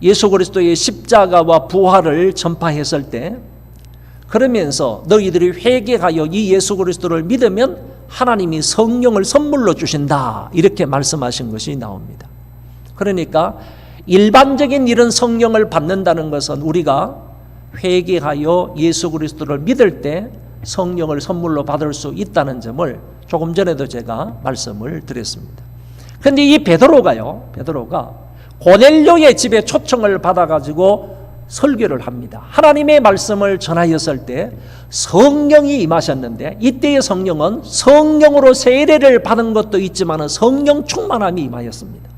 예수 그리스도의 십자가와 부활을 전파했을 때 그러면서 너희들이 회개하여 이 예수 그리스도를 믿으면 하나님이 성령을 선물로 주신다 이렇게 말씀하신 것이 나옵니다. 그러니까 일반적인 이런 성령을 받는다는 것은 우리가 회개하여 예수 그리스도를 믿을 때 성령을 선물로 받을 수 있다는 점을 조금 전에도 제가 말씀을 드렸습니다. 그런데 이 베드로가 고넬료의 집에 초청을 받아가지고 설교를 합니다. 하나님의 말씀을 전하였을 때 성령이 임하셨는데 이때의 성령은 성령으로 세례를 받은 것도 있지만 성령 충만함이 임하였습니다.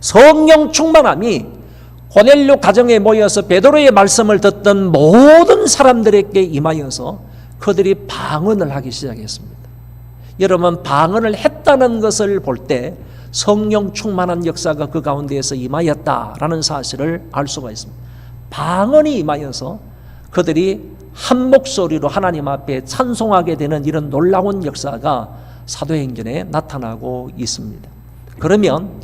성령 충만함이 고넬료 가정에 모여서 베드로의 말씀을 듣던 모든 사람들에게 임하여서 그들이 방언을 하기 시작했습니다. 여러분, 방언을 했다는 것을 볼 때 성령 충만한 역사가 그 가운데에서 임하였다라는 사실을 알 수가 있습니다. 방언이 임하여서 그들이 한 목소리로 하나님 앞에 찬송하게 되는 이런 놀라운 역사가 사도행전에 나타나고 있습니다. 그러면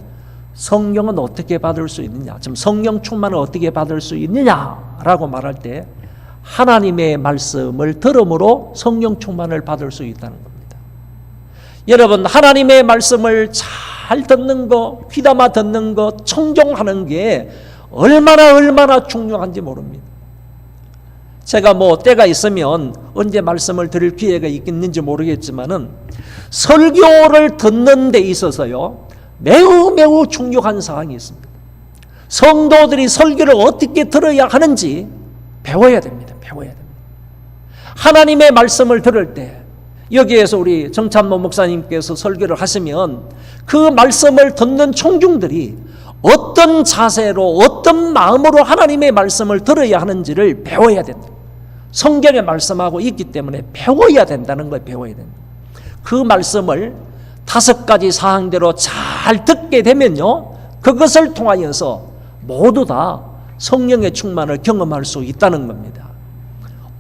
성령은 어떻게 받을 수 있느냐? 지금 성령 충만을 어떻게 받을 수 있느냐라고 말할 때 하나님의 말씀을 들음으로 성령 충만을 받을 수 있다는 겁니다. 여러분, 하나님의 말씀을 잘 잘 듣는 거, 귀담아 듣는 거, 청종하는 게 얼마나 중요한지 모릅니다. 제가 때가 있으면 언제 말씀을 드릴 기회가 있겠는지 모르겠지만은 설교를 듣는 데 있어서요 매우 중요한 사항이 있습니다. 성도들이 설교를 어떻게 들어야 하는지 배워야 됩니다. 하나님의 말씀을 들을 때 여기에서 우리 정찬모 목사님께서 설교를 하시면 그 말씀을 듣는 청중들이 어떤 자세로 어떤 마음으로 하나님의 말씀을 들어야 하는지를 배워야 된다. 성경에 말씀하고 있기 때문에 배워야 된다는 걸 배워야 된다. 그 말씀을 5가지 사항대로 잘 듣게 되면요 그것을 통하여서 모두 다 성령의 충만을 경험할 수 있다는 겁니다.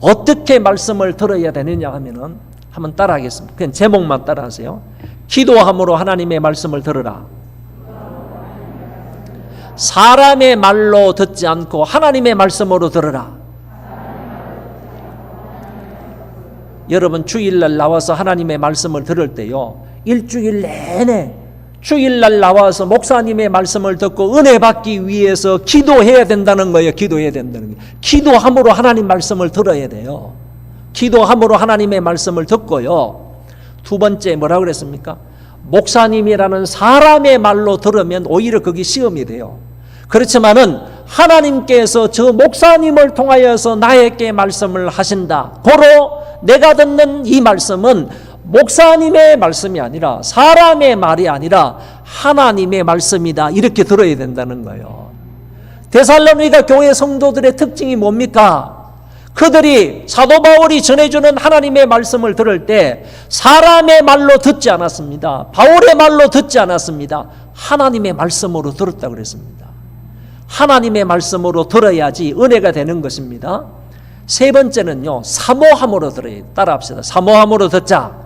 어떻게 말씀을 들어야 되느냐 하면은 한번 따라하겠습니다. 그냥 제목만 따라하세요. 기도함으로 하나님의 말씀을 들으라. 사람의 말로 듣지 않고 하나님의 말씀으로 들으라. 여러분 주일날 나와서 하나님의 말씀을 들을 때요 일주일 내내 주일날 나와서 목사님의 말씀을 듣고 은혜 받기 위해서 기도해야 된다는 거예요. 기도해야 된다는 거예요. 기도함으로 하나님 말씀을 들어야 돼요. 기도함으로 하나님의 말씀을 듣고요. 2번째 뭐라고 그랬습니까? 목사님이라는 사람의 말로 들으면 오히려 그게 시험이 돼요. 그렇지만은 하나님께서 저 목사님을 통하여서 나에게 말씀을 하신다. 고로 내가 듣는 이 말씀은 목사님의 말씀이 아니라 사람의 말이 아니라 하나님의 말씀이다. 이렇게 들어야 된다는 거예요. 데살로니가 교회 성도들의 특징이 뭡니까? 그들이 사도 바울이 전해주는 하나님의 말씀을 들을 때 사람의 말로 듣지 않았습니다. 바울의 말로 듣지 않았습니다. 하나님의 말씀으로 들었다고 그랬습니다. 하나님의 말씀으로 들어야지 은혜가 되는 것입니다. 3번째는요 사모함으로 들어야 돼요. 따라합시다. 사모함으로 듣자.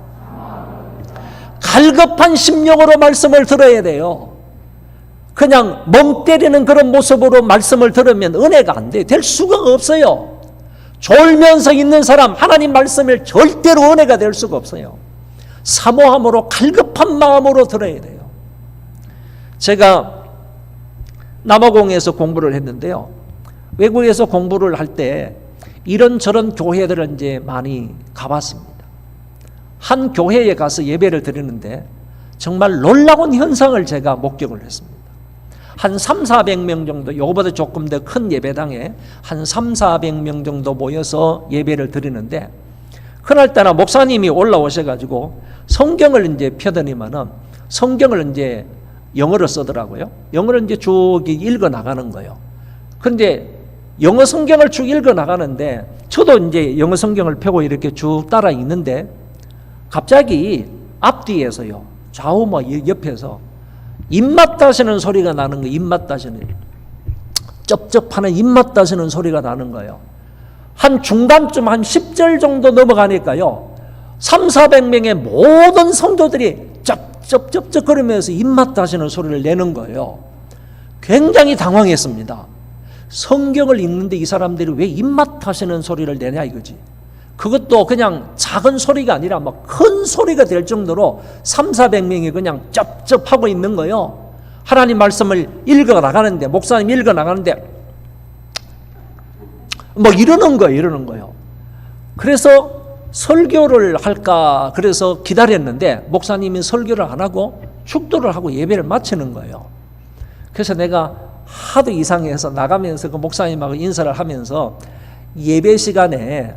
갈급한 심령으로 말씀을 들어야 돼요. 그냥 멍 때리는 그런 모습으로 말씀을 들으면 은혜가 안 돼요. 될 수가 없어요. 졸면서 있는 사람 하나님 말씀을 절대로 은혜가 될 수가 없어요. 사모함으로 갈급한 마음으로 들어야 돼요. 제가 남아공에서 공부를 했는데요. 외국에서 공부를 할 때 이런저런 교회들을 이제 많이 가봤습니다. 한 교회에 가서 예배를 드리는데 정말 놀라운 현상을 제가 목격을 했습니다. 한 300~400명 정도, 요거보다 조금 더 큰 예배당에 한 300~400명 정도 모여서 예배를 드리는데 그날따라 목사님이 올라오셔가지고 성경을 이제 펴더니만은 성경을 이제 영어로 쓰더라고요. 영어를 이제 쭉 읽어 나가는 거예요. 그런데 영어 성경을 쭉 읽어 나가는데 저도 이제 영어 성경을 펴고 이렇게 쭉 따라 읽는데 갑자기 앞뒤에서요, 좌우 옆에서 입맛 다시는 소리가 나는 거예요. 입맛 다시는, 쩝쩝하는 입맛 다시는 소리가 나는 거예요. 한 중간쯤 한 10절 정도 넘어가니까요 300~400명의 모든 성도들이 쩝쩝쩝쩝 거리면서 입맛 다시는 소리를 내는 거예요. 굉장히 당황했습니다. 성경을 읽는데 이 사람들이 왜 입맛 다시는 소리를 내냐 이거지. 그것도 그냥 작은 소리가 아니라 막 큰 소리가 될 정도로 300~400명이 그냥 쩝쩝하고 있는 거예요. 하나님 말씀을 읽어 나가는데, 목사님 읽어 나가는데 뭐 이러는 거예요. 그래서 설교를 할까 그래서 기다렸는데 목사님이 설교를 안 하고 축도를 하고 예배를 마치는 거예요. 그래서 내가 하도 이상해서 나가면서 그 목사님하고 인사를 하면서 예배 시간에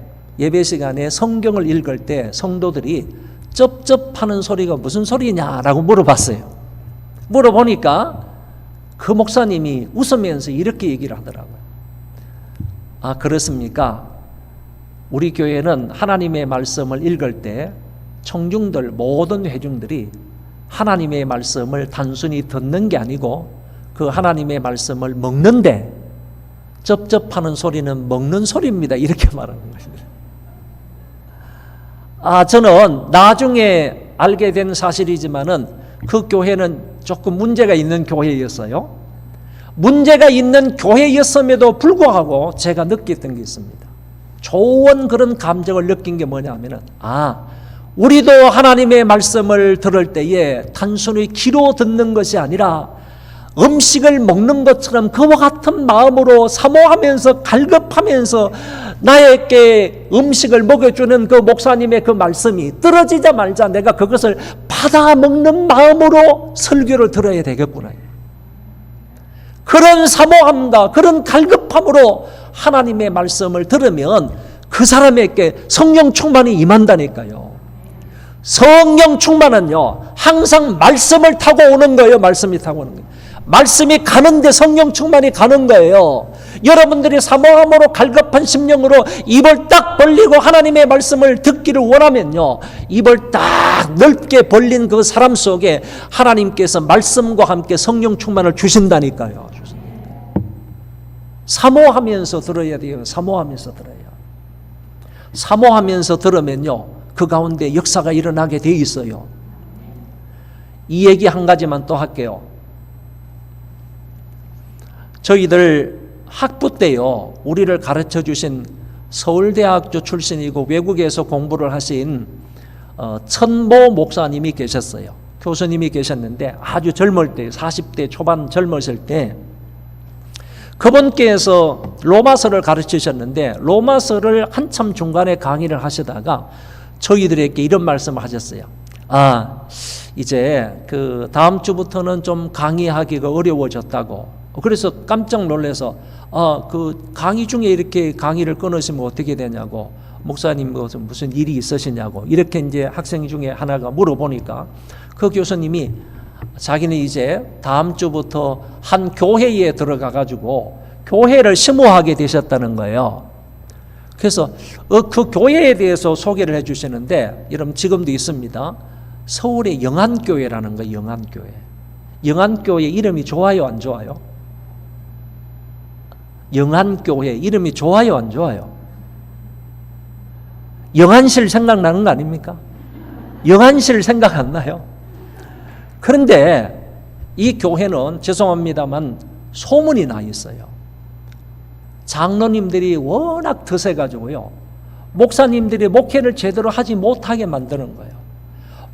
성경을 읽을 때 성도들이 쩝쩝하는 소리가 무슨 소리냐라고 물어봤어요. 물어보니까 그 목사님이 웃으면서 이렇게 얘기를 하더라고요. 아, 그렇습니까? 우리 교회는 하나님의 말씀을 읽을 때 청중들, 모든 회중들이 하나님의 말씀을 단순히 듣는 게 아니고 그 하나님의 말씀을 먹는데 쩝쩝하는 소리는 먹는 소리입니다. 이렇게 말하는 것입니다. 저는 나중에 알게 된 사실이지만은 그 교회는 조금 문제가 있는 교회였어요. 문제가 있는 교회였음에도 불구하고 제가 느꼈던 게 있습니다. 좋은 그런 감정을 느낀 게 뭐냐면은 우리도 하나님의 말씀을 들을 때에 단순히 귀로 듣는 것이 아니라 음식을 먹는 것처럼 그와 같은 마음으로 사모하면서 갈급하면서 나에게 음식을 먹여주는 그 목사님의 그 말씀이 떨어지자마자 내가 그것을 받아 먹는 마음으로 설교를 들어야 되겠구나. 그런 사모함과 그런 갈급함으로 하나님의 말씀을 들으면 그 사람에게 성령 충만이 임한다니까요. 성령 충만은요, 항상 말씀을 타고 오는 거예요. 말씀이 타고 오는 거예요. 말씀이 가는데 성령 충만이 가는 거예요. 여러분들이 사모함으로 갈급한 심령으로 입을 딱 벌리고 하나님의 말씀을 듣기를 원하면요, 입을 딱 넓게 벌린 그 사람 속에 하나님께서 말씀과 함께 성령 충만을 주신다니까요. 사모하면서 들어야 돼요. 사모하면서 들어요. 사모하면서 들으면요, 그 가운데 역사가 일어나게 돼 있어요. 이 얘기 한 가지만 또 할게요. 저희들 학부 때요, 우리를 가르쳐 주신 서울대학교 출신이고 외국에서 공부를 하신 천모 목사님이 계셨어요. 교수님이 계셨는데 아주 젊을 때, 40대 초반 젊으실 때 그분께서 로마서를 가르치셨는데 로마서를 한참 중간에 강의를 하시다가 저희들에게 이런 말씀을 하셨어요. 이제 그 다음 주부터는 좀 강의하기가 어려워졌다고. 그래서 깜짝 놀라서 그 강의 중에 이렇게 강의를 끊으시면 어떻게 되냐고, 목사님 무슨 일이 있으시냐고 이렇게 이제 학생 중에 하나가 물어보니까 그 교수님이 자기는 이제 다음 주부터 한 교회에 들어가 가지고 교회를 심호하게 되셨다는 거예요. 그래서 그 교회에 대해서 소개를 해 주시는데, 여러분 지금도 있습니다. 서울의 영안교회라는 거예요. 영안교회. 영안교회 이름이 좋아요, 안 좋아요? 영안교회 이름이 좋아요, 안 좋아요? 영안실 생각나는 거 아닙니까? 영안실 생각 안 나요? 그런데 이 교회는 죄송합니다만 소문이 나 있어요. 장로님들이 워낙 드세가지고요, 목사님들이 목회를 제대로 하지 못하게 만드는 거예요.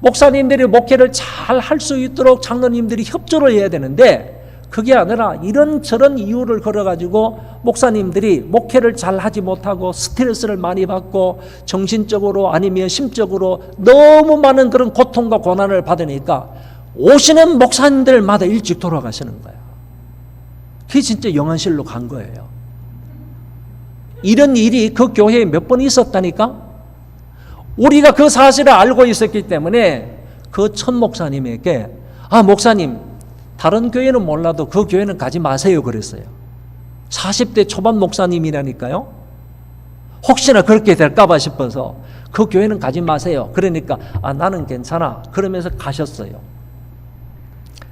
목사님들이 목회를 잘 할 수 있도록 장로님들이 협조를 해야 되는데 그게 아니라 이런저런 이유를 걸어가지고 목사님들이 목회를 잘 하지 못하고 스트레스를 많이 받고 정신적으로 아니면 심적으로 너무 많은 그런 고통과 고난을 받으니까 오시는 목사님들마다 일찍 돌아가시는 거예요. 그게 진짜 영안실로 간 거예요. 이런 일이 그 교회에 몇 번 있었다니까? 우리가 그 사실을 알고 있었기 때문에 그 천 목사님에게 목사님, 다른 교회는 몰라도 그 교회는 가지 마세요 그랬어요. 40대 초반 목사님이라니까요. 혹시나 그렇게 될까봐 싶어서 그 교회는 가지 마세요. 그러니까 나는 괜찮아 그러면서 가셨어요.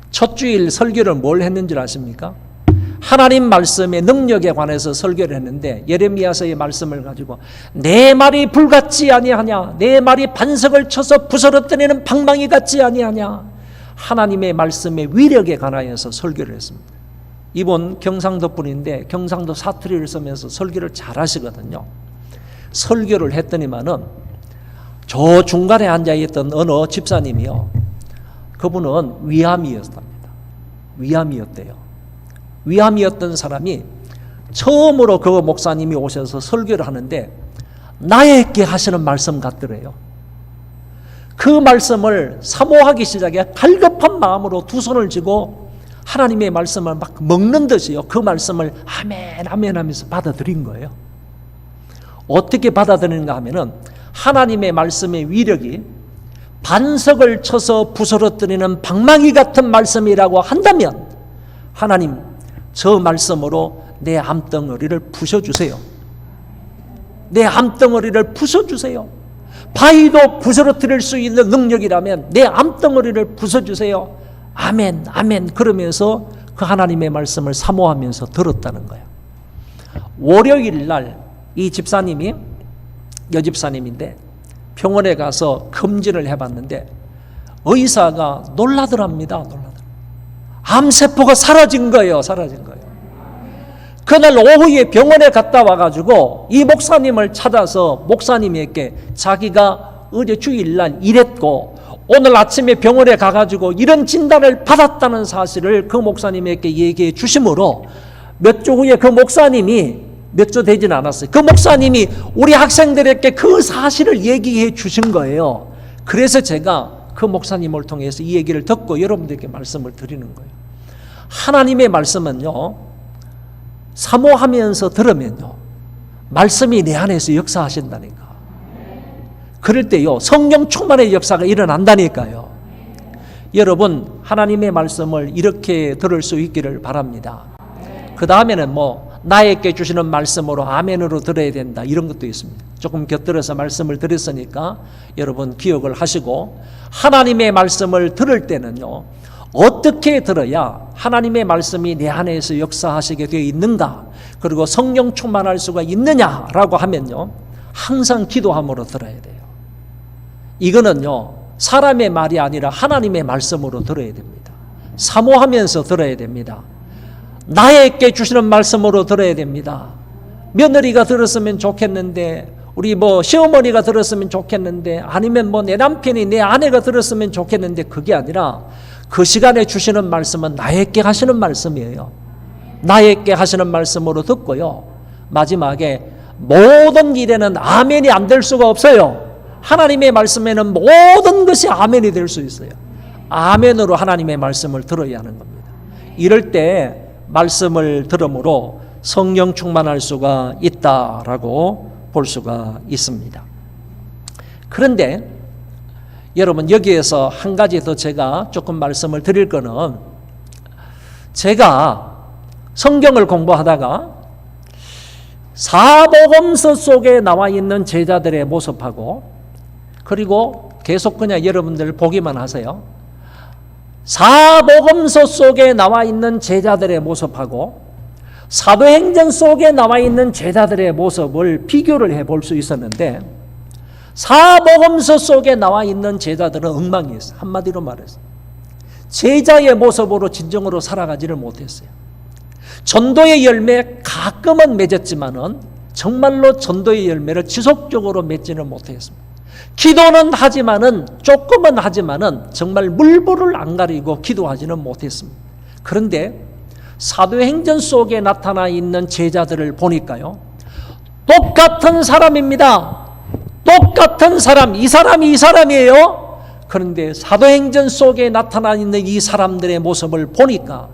첫 주일 설교를 뭘 했는 줄 아십니까? 하나님 말씀의 능력에 관해서 설교를 했는데 예레미야서의 말씀을 가지고 내 말이 불같지 아니하냐, 내 말이 반석을 쳐서 부스러뜨리는 방망이 같지 아니하냐, 하나님의 말씀의 위력에 관하여서 설교를 했습니다. 이분 경상도 분인데 경상도 사투리를 쓰면서 설교를 잘 하시거든요. 설교를 했더니만은 저 중간에 앉아있던 어느 집사님이요, 그분은 위암이었답니다. 위암이었대요. 위암이었던 사람이 처음으로 그 목사님이 오셔서 설교를 하는데 나에게 하시는 말씀 같더래요. 그 말씀을 사모하기 시작해 갈급한 마음으로 두 손을 쥐고 하나님의 말씀을 막 먹는 듯이요, 그 말씀을 아멘 아멘 하면서 받아들인 거예요. 어떻게 받아들이는가 하면은 하나님의 말씀의 위력이 반석을 쳐서 부스러뜨리는 방망이 같은 말씀이라고 한다면 하나님, 저 말씀으로 내 암덩어리를 부셔주세요. 내 암덩어리를 부숴주세요. 바위도 부스러뜨릴 수 있는 능력이라면 내 암덩어리를 부숴주세요. 아멘 아멘 그러면서 그 하나님의 말씀을 사모하면서 들었다는 거예요. 월요일 날 이 집사님이, 여집사님인데 병원에 가서 검진을 해봤는데 의사가 놀라더랍니다. 암세포가 사라진 거예요. 사라진 거예요. 그날 오후에 병원에 갔다 와가지고 이 목사님을 찾아서 목사님에게 자기가 어제 주일날 이랬고 오늘 아침에 병원에 가가지고 이런 진단을 받았다는 사실을 그 목사님에게 얘기해 주심으로 몇 주 후에 그 목사님이, 몇 주 되진 않았어요, 그 목사님이 우리 학생들에게 그 사실을 얘기해 주신 거예요. 그래서 제가 그 목사님을 통해서 이 얘기를 듣고 여러분들에게 말씀을 드리는 거예요. 하나님의 말씀은요, 사모하면서 들으면요, 말씀이 내 안에서 역사하신다니까. 그럴 때요, 성령 충만의 역사가 일어난다니까요. 여러분, 하나님의 말씀을 이렇게 들을 수 있기를 바랍니다. 그 다음에는 나에게 주시는 말씀으로 아멘으로 들어야 된다, 이런 것도 있습니다. 조금 곁들여서 말씀을 드렸으니까 여러분 기억을 하시고, 하나님의 말씀을 들을 때는요, 어떻게 들어야 하나님의 말씀이 내 안에서 역사하시게 되어 있는가, 그리고 성령 충만할 수가 있느냐라고 하면요, 항상 기도함으로 들어야 돼요. 이거는요, 사람의 말이 아니라 하나님의 말씀으로 들어야 됩니다. 사모하면서 들어야 됩니다. 나에게 주시는 말씀으로 들어야 됩니다. 며느리가 들었으면 좋겠는데, 우리 시어머니가 들었으면 좋겠는데, 아니면 내 남편이, 내 아내가 들었으면 좋겠는데, 그게 아니라 그 시간에 주시는 말씀은 나에게 하시는 말씀이에요. 나에게 하시는 말씀으로 듣고요, 마지막에 모든 일에는 아멘이 안 될 수가 없어요. 하나님의 말씀에는 모든 것이 아멘이 될 수 있어요. 아멘으로 하나님의 말씀을 들어야 하는 겁니다. 이럴 때 말씀을 들음으로 성령 충만할 수가 있다라고 볼 수가 있습니다. 그런데 여러분, 여기에서 한 가지 더 제가 조금 말씀을 드릴 거는, 제가 성경을 공부하다가 사복음서 속에 나와 있는 제자들의 모습하고, 그리고 계속 그냥 여러분들 보기만 하세요. 사복음서 속에 나와 있는 제자들의 모습하고 사도행전 속에 나와 있는 제자들의 모습을 비교를 해볼 수 있었는데, 사복음서 속에 나와 있는 제자들은 엉망이었어요. 한마디로 말해서 제자의 모습으로 진정으로 살아가지를 못했어요. 전도의 열매 가끔은 맺었지만은 정말로 전도의 열매를 지속적으로 맺지는 못했습니다. 기도는 하지만은, 조금은 하지만은 정말 물불을 안 가리고 기도하지는 못했습니다. 그런데 사도행전 속에 나타나 있는 제자들을 보니까요, 똑같은 사람입니다. 똑같은 사람, 이 사람이 이 사람이에요. 그런데 사도행전 속에 나타나 있는 이 사람들의 모습을 보니까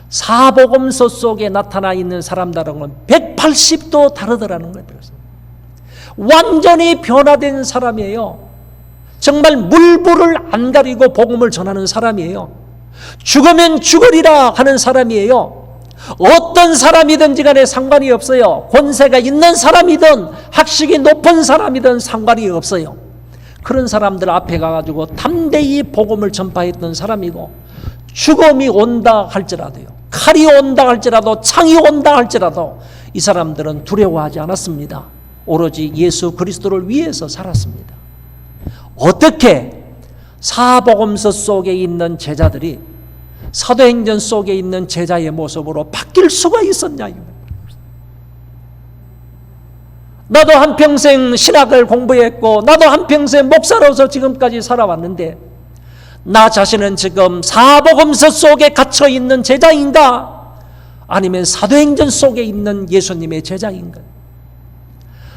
사복음서 속에 나타나 있는 사람들하고는 180도 다르더라는 거예요. 완전히 변화된 사람이에요. 정말 물불을 안 가리고 복음을 전하는 사람이에요. 죽으면 죽으리라 하는 사람이에요. 어떤 사람이든지 간에 상관이 없어요. 권세가 있는 사람이든 학식이 높은 사람이든 상관이 없어요. 그런 사람들 앞에 가가지고 담대히 복음을 전파했던 사람이고, 죽음이 온다 할지라도요, 칼이 온다 할지라도, 창이 온다 할지라도 이 사람들은 두려워하지 않았습니다. 오로지 예수 그리스도를 위해서 살았습니다. 어떻게 사복음서 속에 있는 제자들이 사도행전 속에 있는 제자의 모습으로 바뀔 수가 있었냐? 나도 한평생 신학을 공부했고, 나도 한평생 목사로서 지금까지 살아왔는데, 나 자신은 지금 사복음서 속에 갇혀 있는 제자인가? 아니면 사도행전 속에 있는 예수님의 제자인가?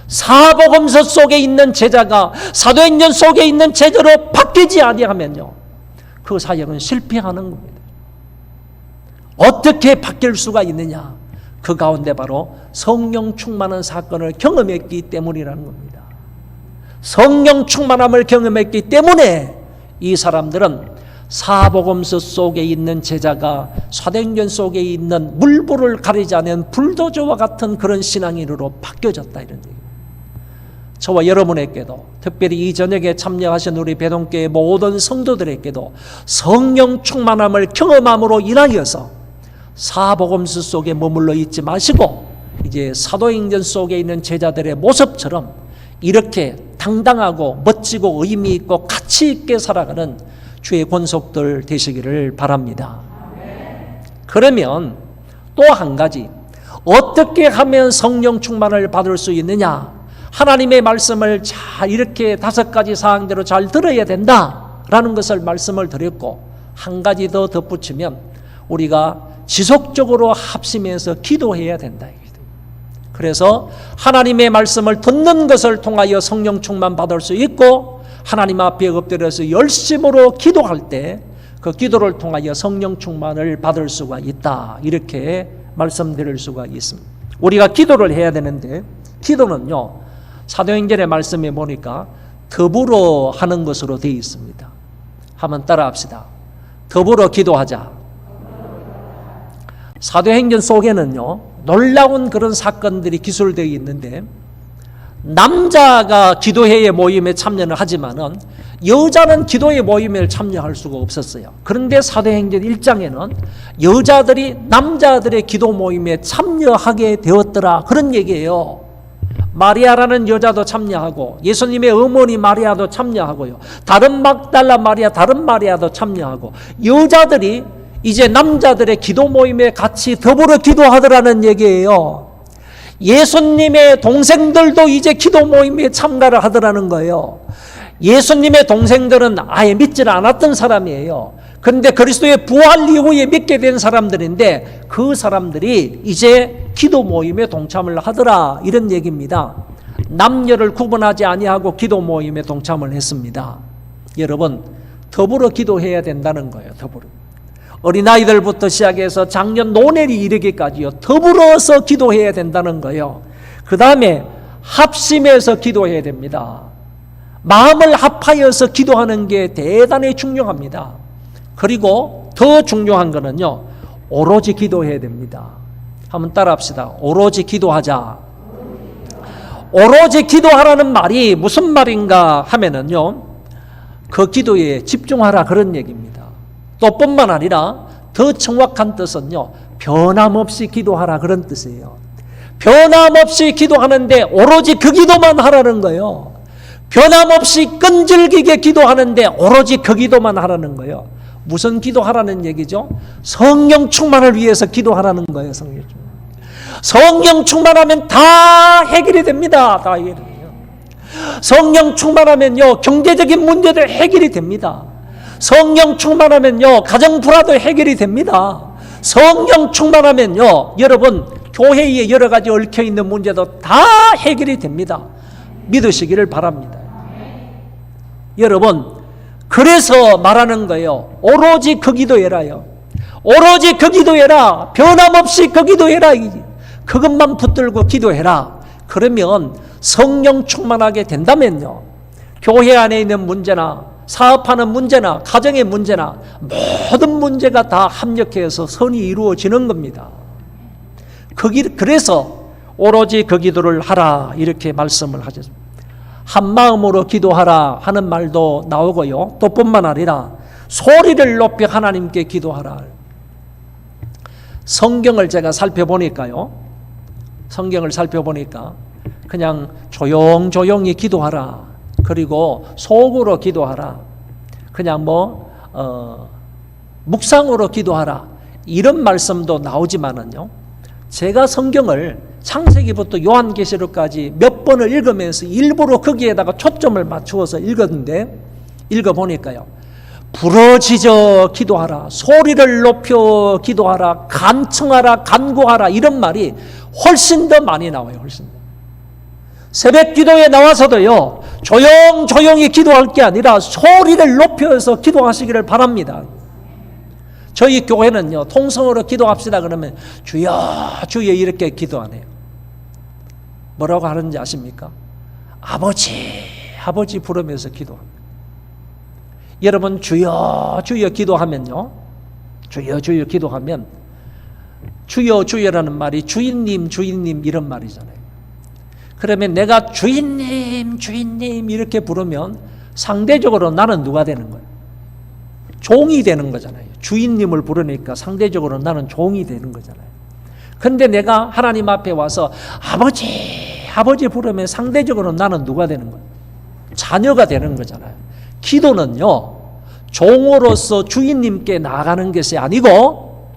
사복음서 속에 있는 제자가 사도행전 속에 있는 제자로 바뀌지 아니하면요, 그 사역은 실패하는 겁니다. 어떻게 바뀔 수가 있느냐? 그 가운데 바로 성령 충만한 사건을 경험했기 때문이라는 겁니다. 성령 충만함을 경험했기 때문에 이 사람들은 사복음서 속에 있는 제자가 사도행전 속에 있는 물불을 가리지 않은 불도저와 같은 그런 신앙인으로 바뀌어졌다, 이런 얘기입니다. 저와 여러분에게도, 특별히 이 저녁에 참여하신 우리 배동교회 모든 성도들에게도 성령 충만함을 경험함으로 인하여서 사복음서 속에 머물러 있지 마시고, 이제 사도행전 속에 있는 제자들의 모습처럼 이렇게 당당하고 멋지고 의미 있고 가치 있게 살아가는 주의 권속들 되시기를 바랍니다. 그러면 또 한 가지, 어떻게 하면 성령 충만을 받을 수 있느냐? 하나님의 말씀을 잘 이렇게 5가지 사항대로 잘 들어야 된다라는 것을 말씀을 드렸고, 한 가지 더 덧붙이면 우리가 지속적으로 합심해서 기도해야 된다. 그래서 하나님의 말씀을 듣는 것을 통하여 성령 충만 받을 수 있고, 하나님 앞에 엎드려서 열심으로 기도할 때 그 기도를 통하여 성령 충만을 받을 수가 있다. 이렇게 말씀드릴 수가 있습니다. 우리가 기도를 해야 되는데, 기도는요, 사도행전의 말씀에 보니까 더불어 하는 것으로 되어 있습니다. 한번 따라 합시다. 더불어 기도하자. 사도행전 속에는요, 놀라운 그런 사건들이 기술되어 있는데, 남자가 기도회의 모임에 참여를 하지만은 여자는 기도회 모임에 참여할 수가 없었어요. 그런데 사도행전 1장에는 여자들이 남자들의 기도 모임에 참여하게 되었더라, 그런 얘기예요. 마리아라는 여자도 참여하고, 예수님의 어머니 마리아도 참여하고요, 다른 막달라 마리아, 다른 마리아도 참여하고, 여자들이 이제 남자들의 기도 모임에 같이 더불어 기도하더라는 얘기예요. 예수님의 동생들도 이제 기도 모임에 참가를 하더라는 거예요. 예수님의 동생들은 아예 믿지를 않았던 사람이에요. 그런데 그리스도의 부활 이후에 믿게 된 사람들인데, 그 사람들이 이제 기도 모임에 동참을 하더라, 이런 얘기입니다. 남녀를 구분하지 아니하고 기도 모임에 동참을 했습니다. 여러분, 더불어 기도해야 된다는 거예요. 더불어. 어린아이들부터 시작해서 장년 노년이 이르기까지요, 더불어서 기도해야 된다는 거예요. 그 다음에 합심해서 기도해야 됩니다. 마음을 합하여서 기도하는 게 대단히 중요합니다. 그리고 더 중요한 거는요, 오로지 기도해야 됩니다. 한번 따라 합시다. 오로지 기도하자. 오로지 기도하라는 말이 무슨 말인가 하면은요, 그 기도에 집중하라, 그런 얘기입니다. 또 뿐만 아니라 더 정확한 뜻은요, 변함없이 기도하라, 그런 뜻이에요. 변함없이 기도하는데 오로지 그 기도만 하라는 거예요. 변함없이 끈질기게 기도하는데 오로지 그 기도만 하라는 거예요. 무슨 기도하라는 얘기죠? 성령 충만을 위해서 기도하라는 거예요. 성령 충만하면 다 해결이 됩니다. 다 해결이 돼요. 성령 충만하면요, 경제적인 문제도 해결이 됩니다. 성령 충만하면요, 가정 불화도 해결이 됩니다. 성령 충만하면요, 여러분, 교회에 여러 가지 얽혀 있는 문제도 다 해결이 됩니다. 믿으시기를 바랍니다. 여러분, 그래서 말하는 거예요. 오로지 그 기도해라요. 오로지 그 기도해라. 변함없이 그 기도해라. 그것만 붙들고 기도해라. 그러면 성령 충만하게 된다면요, 교회 안에 있는 문제나 사업하는 문제나 가정의 문제나 모든 문제가 다 합력해서 선이 이루어지는 겁니다. 그래서 오로지 그 기도를 하라, 이렇게 말씀을 하셨습니다. 한 마음으로 기도하라 하는 말도 나오고요, 또 뿐만 아니라 소리를 높여 하나님께 기도하라. 성경을 제가 살펴보니까요, 성경을 살펴보니까 그냥 조용조용히 기도하라, 그리고 속으로 기도하라, 그냥 묵상으로 기도하라, 이런 말씀도 나오지만은요, 제가 성경을 창세기부터 요한계시록까지 몇 번을 읽으면서 일부러 거기에다가 초점을 맞추어서 읽었는데, 읽어보니까요, 부러지져 기도하라, 소리를 높여 기도하라, 간청하라, 간구하라, 이런 말이 훨씬 더 많이 나와요. 훨씬 더. 새벽 기도에 나와서도요, 조용히 기도할 게 아니라 소리를 높여서 기도하시기를 바랍니다. 저희 교회는요, 통성으로 기도합시다 그러면 주여 주여 이렇게 기도 안 해요. 뭐라고 하는지 아십니까? 아버지 부르면서 기도합니다. 여러분, 주여 주여 기도하면요, 주여 주여 기도하면, 주여 주여라는 말이 주인님 이런 말이잖아요. 그러면 내가 주인님 이렇게 부르면 상대적으로 나는 누가 되는 거예요? 종이 되는 거잖아요. 주인님을 부르니까 상대적으로 나는 종이 되는 거잖아요. 근데 내가 하나님 앞에 와서 아버지 부르면 상대적으로 나는 누가 되는 거예요? 자녀가 되는 거잖아요. 기도는요, 종으로서 주인님께 나아가는 것이 아니고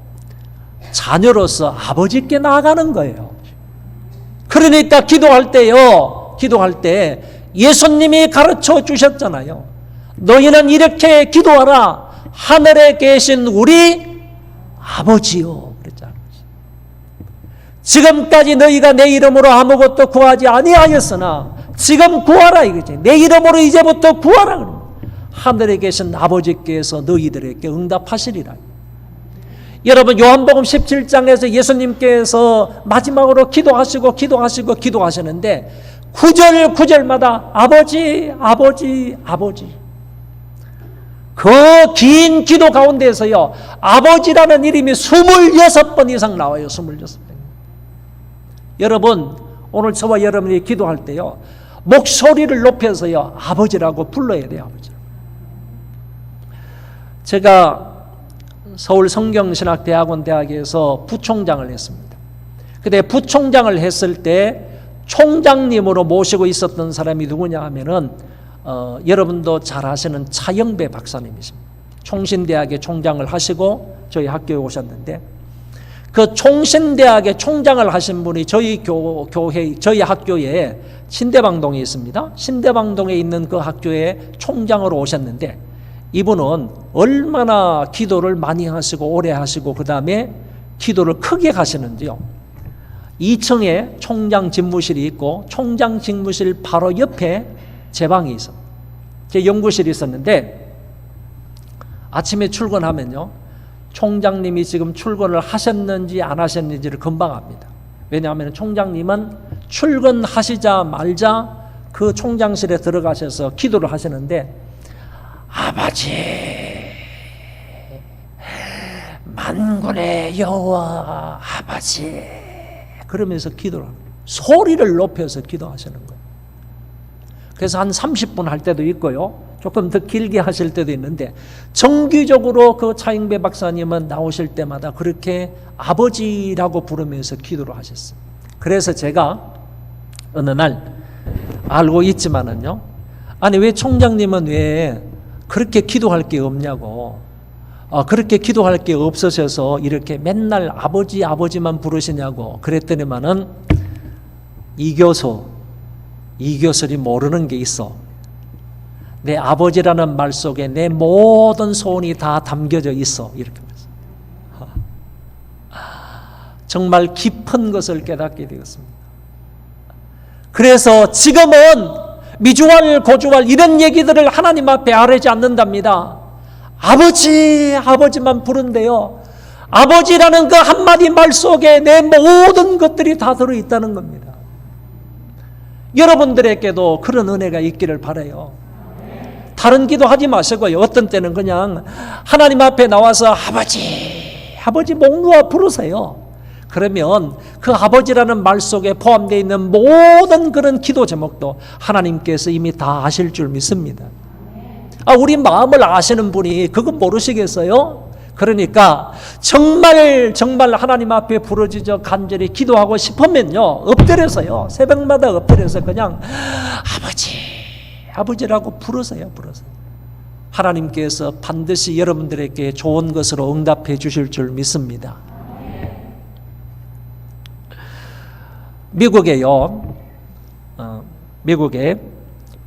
자녀로서 아버지께 나아가는 거예요. 그러니까 기도할 때요, 기도할 때 예수님이 가르쳐 주셨잖아요. 너희는 이렇게 기도하라. 하늘에 계신 우리 아버지요. 그랬잖아요. 지금까지 너희가 내 이름으로 아무것도 구하지 아니하였으나 지금 구하라 이거지. 내 이름으로 이제부터 구하라. 그러면 하늘에 계신 아버지께서 너희들에게 응답하시리라. 여러분 요한복음 17장에서 예수님께서 마지막으로 기도하시는데 9절마다 아버지 아버지 아버지, 그 긴 기도 가운데서요 아버지라는 이름이 26번 이상 나와요. 26번. 여러분 오늘 저와 여러분이 기도할 때요 목소리를 높여서요 아버지라고 불러야 돼요. 아버지. 제가 서울 성경신학대학원 대학에서 부총장을 했습니다. 근데 부총장을 했을 때 총장님으로 모시고 있었던 사람이 누구냐 하면은 여러분도 잘 아시는 차영배 박사님이십니다. 총신대학의 총장을 하시고 저희 학교에 오셨는데 그 총신대학의 총장을 하신 분이 저희 저희 학교에 신대방동에 있습니다. 신대방동에 있는 그 학교에 총장으로 오셨는데 이분은 얼마나 기도를 많이 하시고 오래 하시고 그 다음에 기도를 크게 하시는지요. 2층에 총장 집무실이 있고 총장 집무실 바로 옆에 제 방이 있어. 제 연구실이 있었는데 아침에 출근하면요 총장님이 지금 출근을 하셨는지 안 하셨는지를 금방 압니다. 왜냐하면 총장님은 출근하시자 말자 그 총장실에 들어가셔서 기도를 하시는데 아버지 만군의 여호와 아버지 그러면서 기도를 합니다. 소리를 높여서 기도하시는 거예요. 그래서 한 30분 할 때도 있고요 조금 더 길게 하실 때도 있는데 정기적으로 그 차영배 박사님은 나오실 때마다 그렇게 아버지라고 부르면서 기도를 하셨어요. 그래서 제가 어느 날 알고 있지만은요 아니 왜 총장님은 왜 그렇게 기도할 게 없냐고 그렇게 기도할 게 없으셔서 이렇게 맨날 아버지 아버지만 부르시냐고 그랬더니만은 이교설이 모르는 게 있어. 내 아버지라는 말 속에 내 모든 소원이 다 담겨져 있어. 이렇게 말했어요. 정말 깊은 것을 깨닫게 되었습니다. 그래서 지금은 미주알 고주알 이런 얘기들을 하나님 앞에 아뢰지 않는답니다. 아버지만 부른대요. 아버지라는 그 한마디 말 속에 내 모든 것들이 다 들어있다는 겁니다. 여러분들에게도 그런 은혜가 있기를 바라요. 다른 기도 하지 마시고요. 어떤 때는 그냥 하나님 앞에 나와서 아버지 목 놓아 부르세요. 그러면 그 아버지라는 말 속에 포함되어 있는 모든 그런 기도 제목도 하나님께서 이미 다 아실 줄 믿습니다. 우리 마음을 아시는 분이 그거 모르시겠어요? 그러니까 정말 하나님 앞에 부르짖어 간절히 기도하고 싶으면요 엎드려서요 새벽마다 엎드려서 그냥 아버지라고 부르세요. 하나님께서 반드시 여러분들에게 좋은 것으로 응답해 주실 줄 믿습니다. 미국의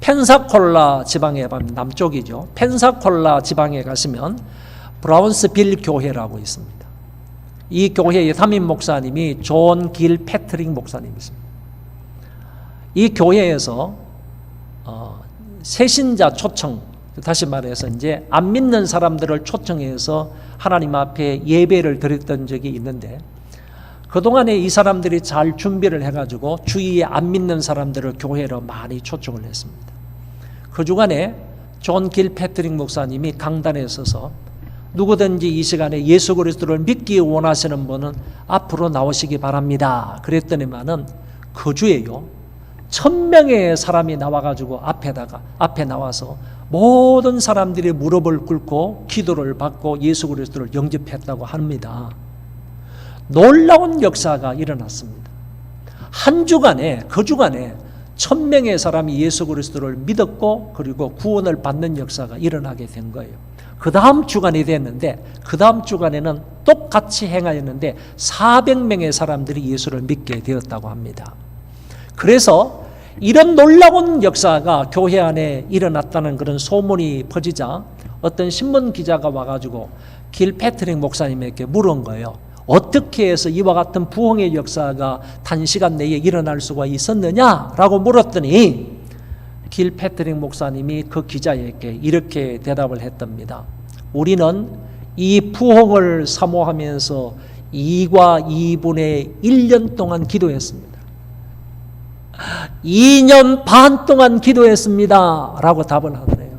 펜사콜라 지방에 가면 남쪽이죠. 펜사콜라 지방에 가시면 브라운스빌 교회라고 있습니다. 이 교회의 담임 목사님이 존 길 패트릭 목사님이십니다. 이 교회에서 새신자 초청, 다시 말해서 이제 안 믿는 사람들을 초청해서 하나님 앞에 예배를 드렸던 적이 있는데 그동안에 이 사람들이 잘 준비를 해가지고 주위에 안 믿는 사람들을 교회로 많이 초청을 했습니다. 그 주간에 존 길 패트릭 목사님이 강단에 서서 누구든지 이 시간에 예수 그리스도를 믿기 원하시는 분은 앞으로 나오시기 바랍니다. 그랬더니만은 그 주에요 1000명의 사람이 나와가지고 앞에 나와서 모든 사람들이 무릎을 꿇고 기도를 받고 예수 그리스도를 영접했다고 합니다. 놀라운 역사가 일어났습니다. 한 주간에 그 주간에 1000명의 사람이 예수 그리스도를 믿었고 그리고 구원을 받는 역사가 일어나게 된 거예요. 그 다음 주간이 됐는데 그 다음 주간에는 똑같이 행하였는데 400명의 사람들이 예수를 믿게 되었다고 합니다. 그래서 이런 놀라운 역사가 교회 안에 일어났다는 그런 소문이 퍼지자 어떤 신문 기자가 와가지고 길 패트릭 목사님에게 물은 거예요. 어떻게 해서 이와 같은 부흥의 역사가 단시간 내에 일어날 수가 있었느냐라고 물었더니 길 패트릭 목사님이 그 기자에게 이렇게 대답을 했답니다. 우리는 이 부흥을 사모하면서 2과 2분의 1년 동안 기도했습니다. 2년 반 동안 기도했습니다 라고 답을 하더래요.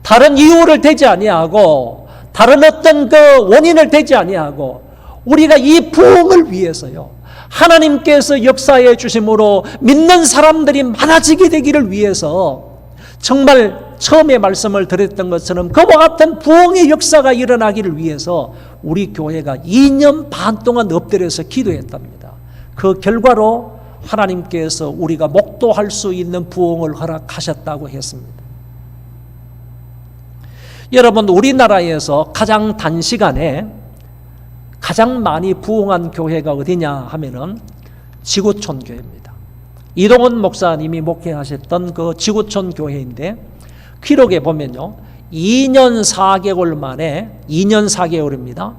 다른 이유를 대지 아니하고 다른 어떤 그 원인을 대지 아니하고 우리가 이 부흥을 위해서요, 하나님께서 역사해 주심으로 믿는 사람들이 많아지게 되기를 위해서 정말 처음에 말씀을 드렸던 것처럼 그와 같은 부흥의 역사가 일어나기를 위해서 우리 교회가 2년 반 동안 엎드려서 기도했답니다. 그 결과로 하나님께서 우리가 목도할 수 있는 부흥을 허락하셨다고 했습니다. 여러분, 우리나라에서 가장 단시간에 가장 많이 부흥한 교회가 어디냐 하면은 지구촌 교회입니다. 이동원 목사님이 목회하셨던 그 지구촌 교회인데 기록에 보면요, 2년 4개월 만에 2년 4개월입니다.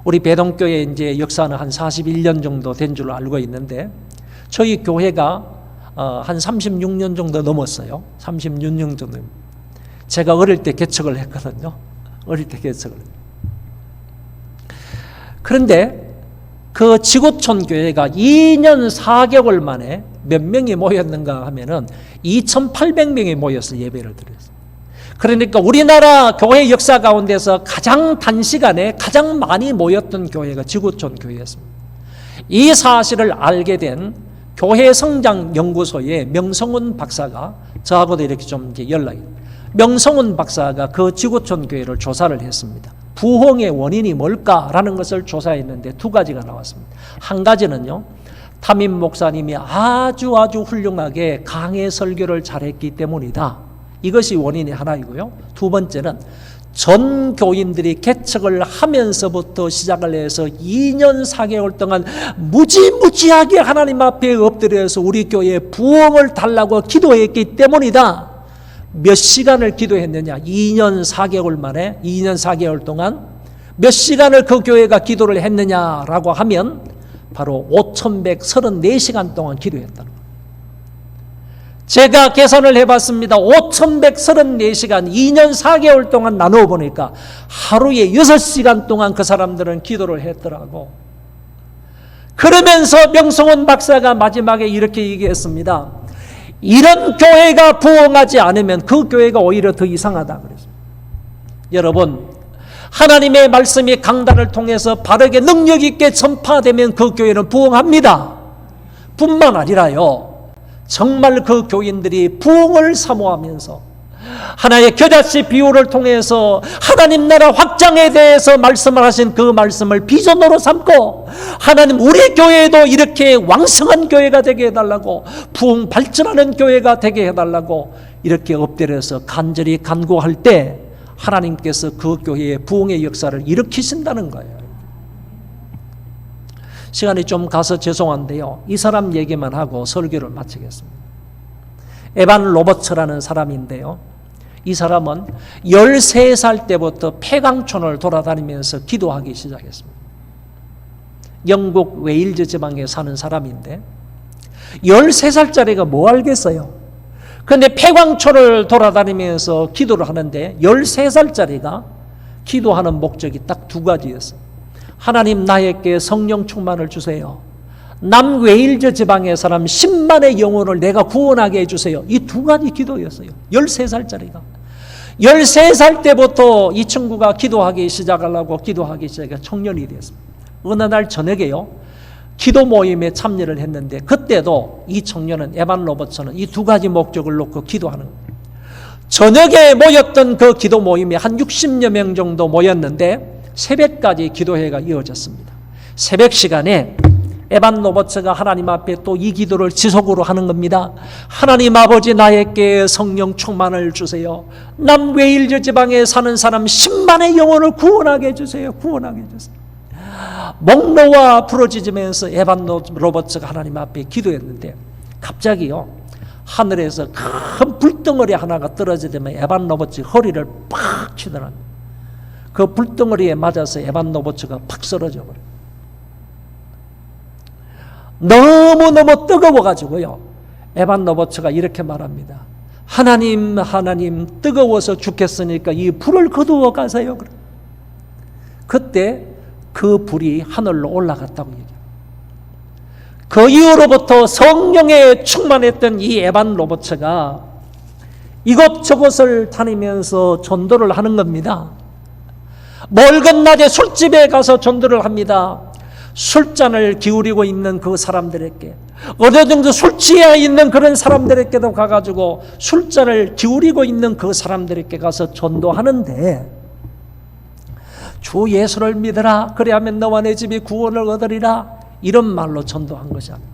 우리 배동교회 이제 역사는 한 41년 정도 된 줄로 알고 있는데 저희 교회가 한 36년 정도 넘었어요. 36년 정도. 제가 어릴 때 개척을 했거든요. 어릴 때 개척을. 그런데 그 지구촌 교회가 2년 4개월 만에 몇 명이 모였는가 하면은 2,800명이 모여서 예배를 드렸어요. 그러니까 우리나라 교회 역사 가운데서 가장 단시간에 가장 많이 모였던 교회가 지구촌 교회였습니다. 이 사실을 알게 된 교회 성장 연구소의 명성훈 박사가 저하고도 이렇게 좀 연락이. 명성훈 박사가 그 지구촌 교회를 조사를 했습니다. 부흥의 원인이 뭘까라는 것을 조사했는데 두 가지가 나왔습니다. 한 가지는요, 담임 목사님이 아주 훌륭하게 강해 설교를 잘했기 때문이다. 이것이 원인이 하나이고요. 두 번째는 전 교인들이 개척을 하면서부터 시작을 해서 2년 4개월 동안 무지무지하게 하나님 앞에 엎드려서 우리 교회에 부흥을 달라고 기도했기 때문이다. 몇 시간을 기도했느냐? 2년 4개월 만에 2년 4개월 동안 몇 시간을 그 교회가 기도를 했느냐라고 하면 바로 5,134시간 동안 기도했다는 겁니다. 제가 계산을 해봤습니다. 5,134시간 2년 4개월 동안 나누어 보니까 하루에 6시간 동안 그 사람들은 기도를 했더라고. 그러면서 명성훈 박사가 마지막에 이렇게 얘기했습니다. 이런 교회가 부흥하지 않으면 그 교회가 오히려 더 이상하다 그랬습니다. 여러분, 하나님의 말씀이 강단을 통해서 바르게 능력 있게 전파되면 그 교회는 부흥합니다. 뿐만 아니라요, 정말 그 교인들이 부흥을 사모하면서 하나의 겨자씨 비유를 통해서 하나님 나라 확장에 대해서 말씀을 하신 그 말씀을 비전으로 삼고 하나님 우리 교회도 이렇게 왕성한 교회가 되게 해달라고, 부흥 발전하는 교회가 되게 해달라고 이렇게 엎드려서 간절히 간구할 때 하나님께서 그 교회의 부흥의 역사를 일으키신다는 거예요. 시간이 좀 가서 죄송한데요, 이 사람 얘기만 하고 설교를 마치겠습니다. 에반 로버츠라는 사람인데요, 이 사람은 13살 때부터 폐광촌을 돌아다니면서 기도하기 시작했습니다. 영국 웨일즈 지방에 사는 사람인데 13살짜리가 뭐 알겠어요? 그런데 폐광촌을 돌아다니면서 기도를 하는데 13살짜리가 기도하는 목적이 딱 두 가지였어요. 하나님, 나에게 성령 충만을 주세요. 남웨일즈 지방의 사람 10만의 영혼을 내가 구원하게 해주세요. 이 두 가지 기도였어요. 13살짜리가. 13살 때부터 이 친구가 기도하기 시작하려고 기도하기 시작해 청년이 됐습니다. 어느 날 저녁에요, 기도 모임에 참여를 했는데 그때도 이 청년은, 에반 로버츠는 이 두 가지 목적을 놓고 기도하는 거예요. 저녁에 모였던 그 기도 모임에 한 60여 명 정도 모였는데 새벽까지 기도회가 이어졌습니다. 새벽 시간에 에반 로버츠가 하나님 앞에 또 이 기도를 지속으로 하는 겁니다. 하나님 아버지, 나에게 성령 충만을 주세요. 남웨일즈 지방에 사는 사람 10만의 영혼을 구원하게 해주세요. 구원하게 해주세요. 목놓아 부러지면서 에반 로버츠가 하나님 앞에 기도했는데 갑자기요, 하늘에서 큰 불덩어리 하나가 떨어지더니 에반 로버츠 허리를 팍 치더랍니다. 그 불덩어리에 맞아서 에반 로버츠가 팍 쓰러져 버려요. 너무너무 뜨거워가지고요, 에반 로버츠가 이렇게 말합니다. 하나님, 하나님, 뜨거워서 죽겠으니까 이 불을 거두어 가세요. 그때 그 불이 하늘로 올라갔다고 얘기해요. 그 이후로부터 성령에 충만했던 이 에반 로버츠가 이곳저곳을 다니면서 전도를 하는 겁니다. 멀건 낮에 술집에 가서 전도를 합니다. 술잔을 기울이고 있는 그 사람들에게, 어느 정도 술 취해 있는 그런 사람들에게도 가가지고 술잔을 기울이고 있는 그 사람들에게 가서 전도하는데, 주 예수를 믿으라, 그리하면 너와 내 집이 구원을 얻으리라, 이런 말로 전도한 것이 아니에요.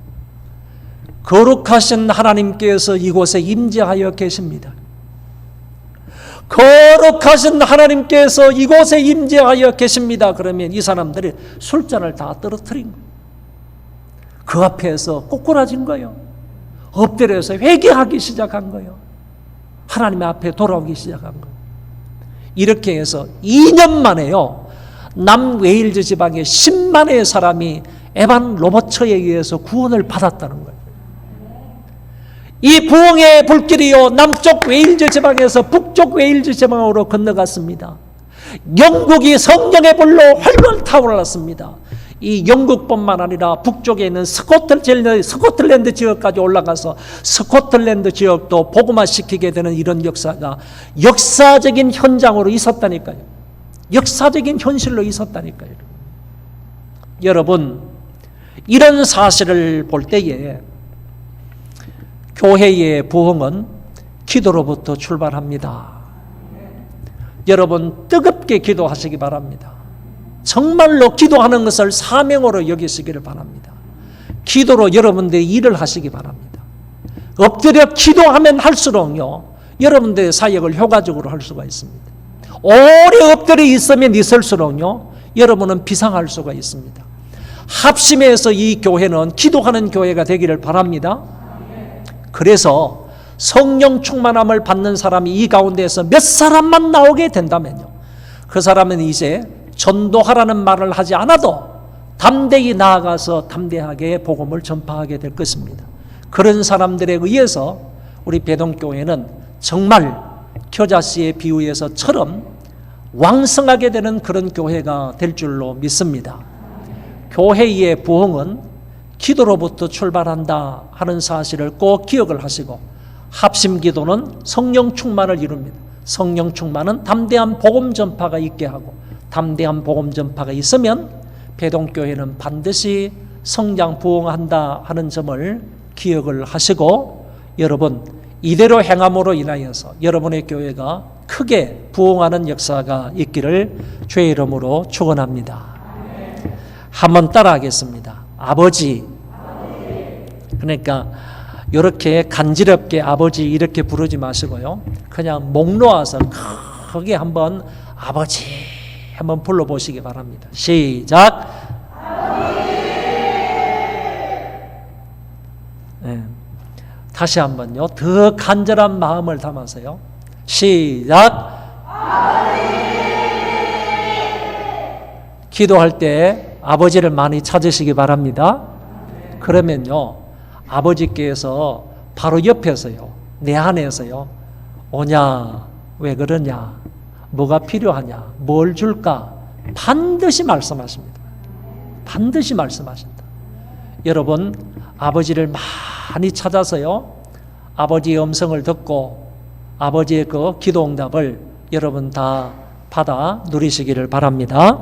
거룩하신 하나님께서 이곳에 임재하여 계십니다. 거룩하신 하나님께서 이곳에 임재하여 계십니다. 그러면 이 사람들이 술잔을 다 떨어뜨린 거예요. 그 앞에서 꼬꾸라진 거예요. 엎드려서 회개하기 시작한 거예요. 하나님 앞에 돌아오기 시작한 거예요. 이렇게 해서 2년 만에요, 남웨일즈 지방에 10만의 사람이 에반 로버츠에 의해서 구원을 받았다는 거예요. 이 부흥의 불길이요, 남쪽 웨일즈 지방에서 북쪽 웨일즈 지방으로 건너갔습니다. 영국이 성령의 불로 활활 타올랐습니다. 이 영국뿐만 아니라 북쪽에 있는 스코틀랜드 지역까지 올라가서 스코틀랜드 지역도 복음화시키게 되는 이런 역사가 역사적인 현장으로 있었다니까요. 역사적인 현실로 있었다니까요. 여러분, 이런 사실을 볼 때에 교회의 부흥은 기도로부터 출발합니다. 여러분, 뜨겁게 기도하시기 바랍니다. 정말로 기도하는 것을 사명으로 여기시기를 바랍니다. 기도로 여러분들이 일을 하시기 바랍니다. 엎드려 기도하면 할수록요, 여러분들의 사역을 효과적으로 할 수가 있습니다. 오래 엎드려 있으면 있을수록요, 여러분은 비상할 수가 있습니다. 합심해서 이 교회는 기도하는 교회가 되기를 바랍니다. 그래서 성령 충만함을 받는 사람이 이 가운데에서 몇 사람만 나오게 된다면요, 그 사람은 이제 전도하라는 말을 하지 않아도 담대히 나아가서 담대하게 복음을 전파하게 될 것입니다. 그런 사람들에 의해서 우리 배동교회는 정말 겨자씨의 비유에서처럼 왕성하게 되는 그런 교회가 될 줄로 믿습니다. 교회의 부흥은 기도로부터 출발한다 하는 사실을 꼭 기억을 하시고, 합심기도는 성령 충만을 이룹니다. 성령 충만은 담대한 복음 전파가 있게 하고, 담대한 복음 전파가 있으면 배동교회는 반드시 성장 부흥한다 하는 점을 기억을 하시고, 여러분, 이대로 행함으로 인하여서 여러분의 교회가 크게 부흥하는 역사가 있기를 주의 이름으로 축원합니다. 한번 따라하겠습니다. 아버지. 그러니까 이렇게 간지럽게 아버지 이렇게 부르지 마시고요, 그냥 목 놓아서 크게 한번 아버지 한번 불러보시기 바랍니다. 시작. 네. 다시 한번요, 더 간절한 마음을 담아서요. 시작. 기도할 때 아버지를 많이 찾으시기 바랍니다. 그러면요, 아버지께서 바로 옆에서요, 내 안에서요, 오냐, 왜 그러냐, 뭐가 필요하냐, 뭘 줄까, 반드시 말씀하십니다. 반드시 말씀하신다. 여러분, 아버지를 많이 찾아서요, 아버지의 음성을 듣고 아버지의 그 기도 응답을 여러분 다 받아 누리시기를 바랍니다.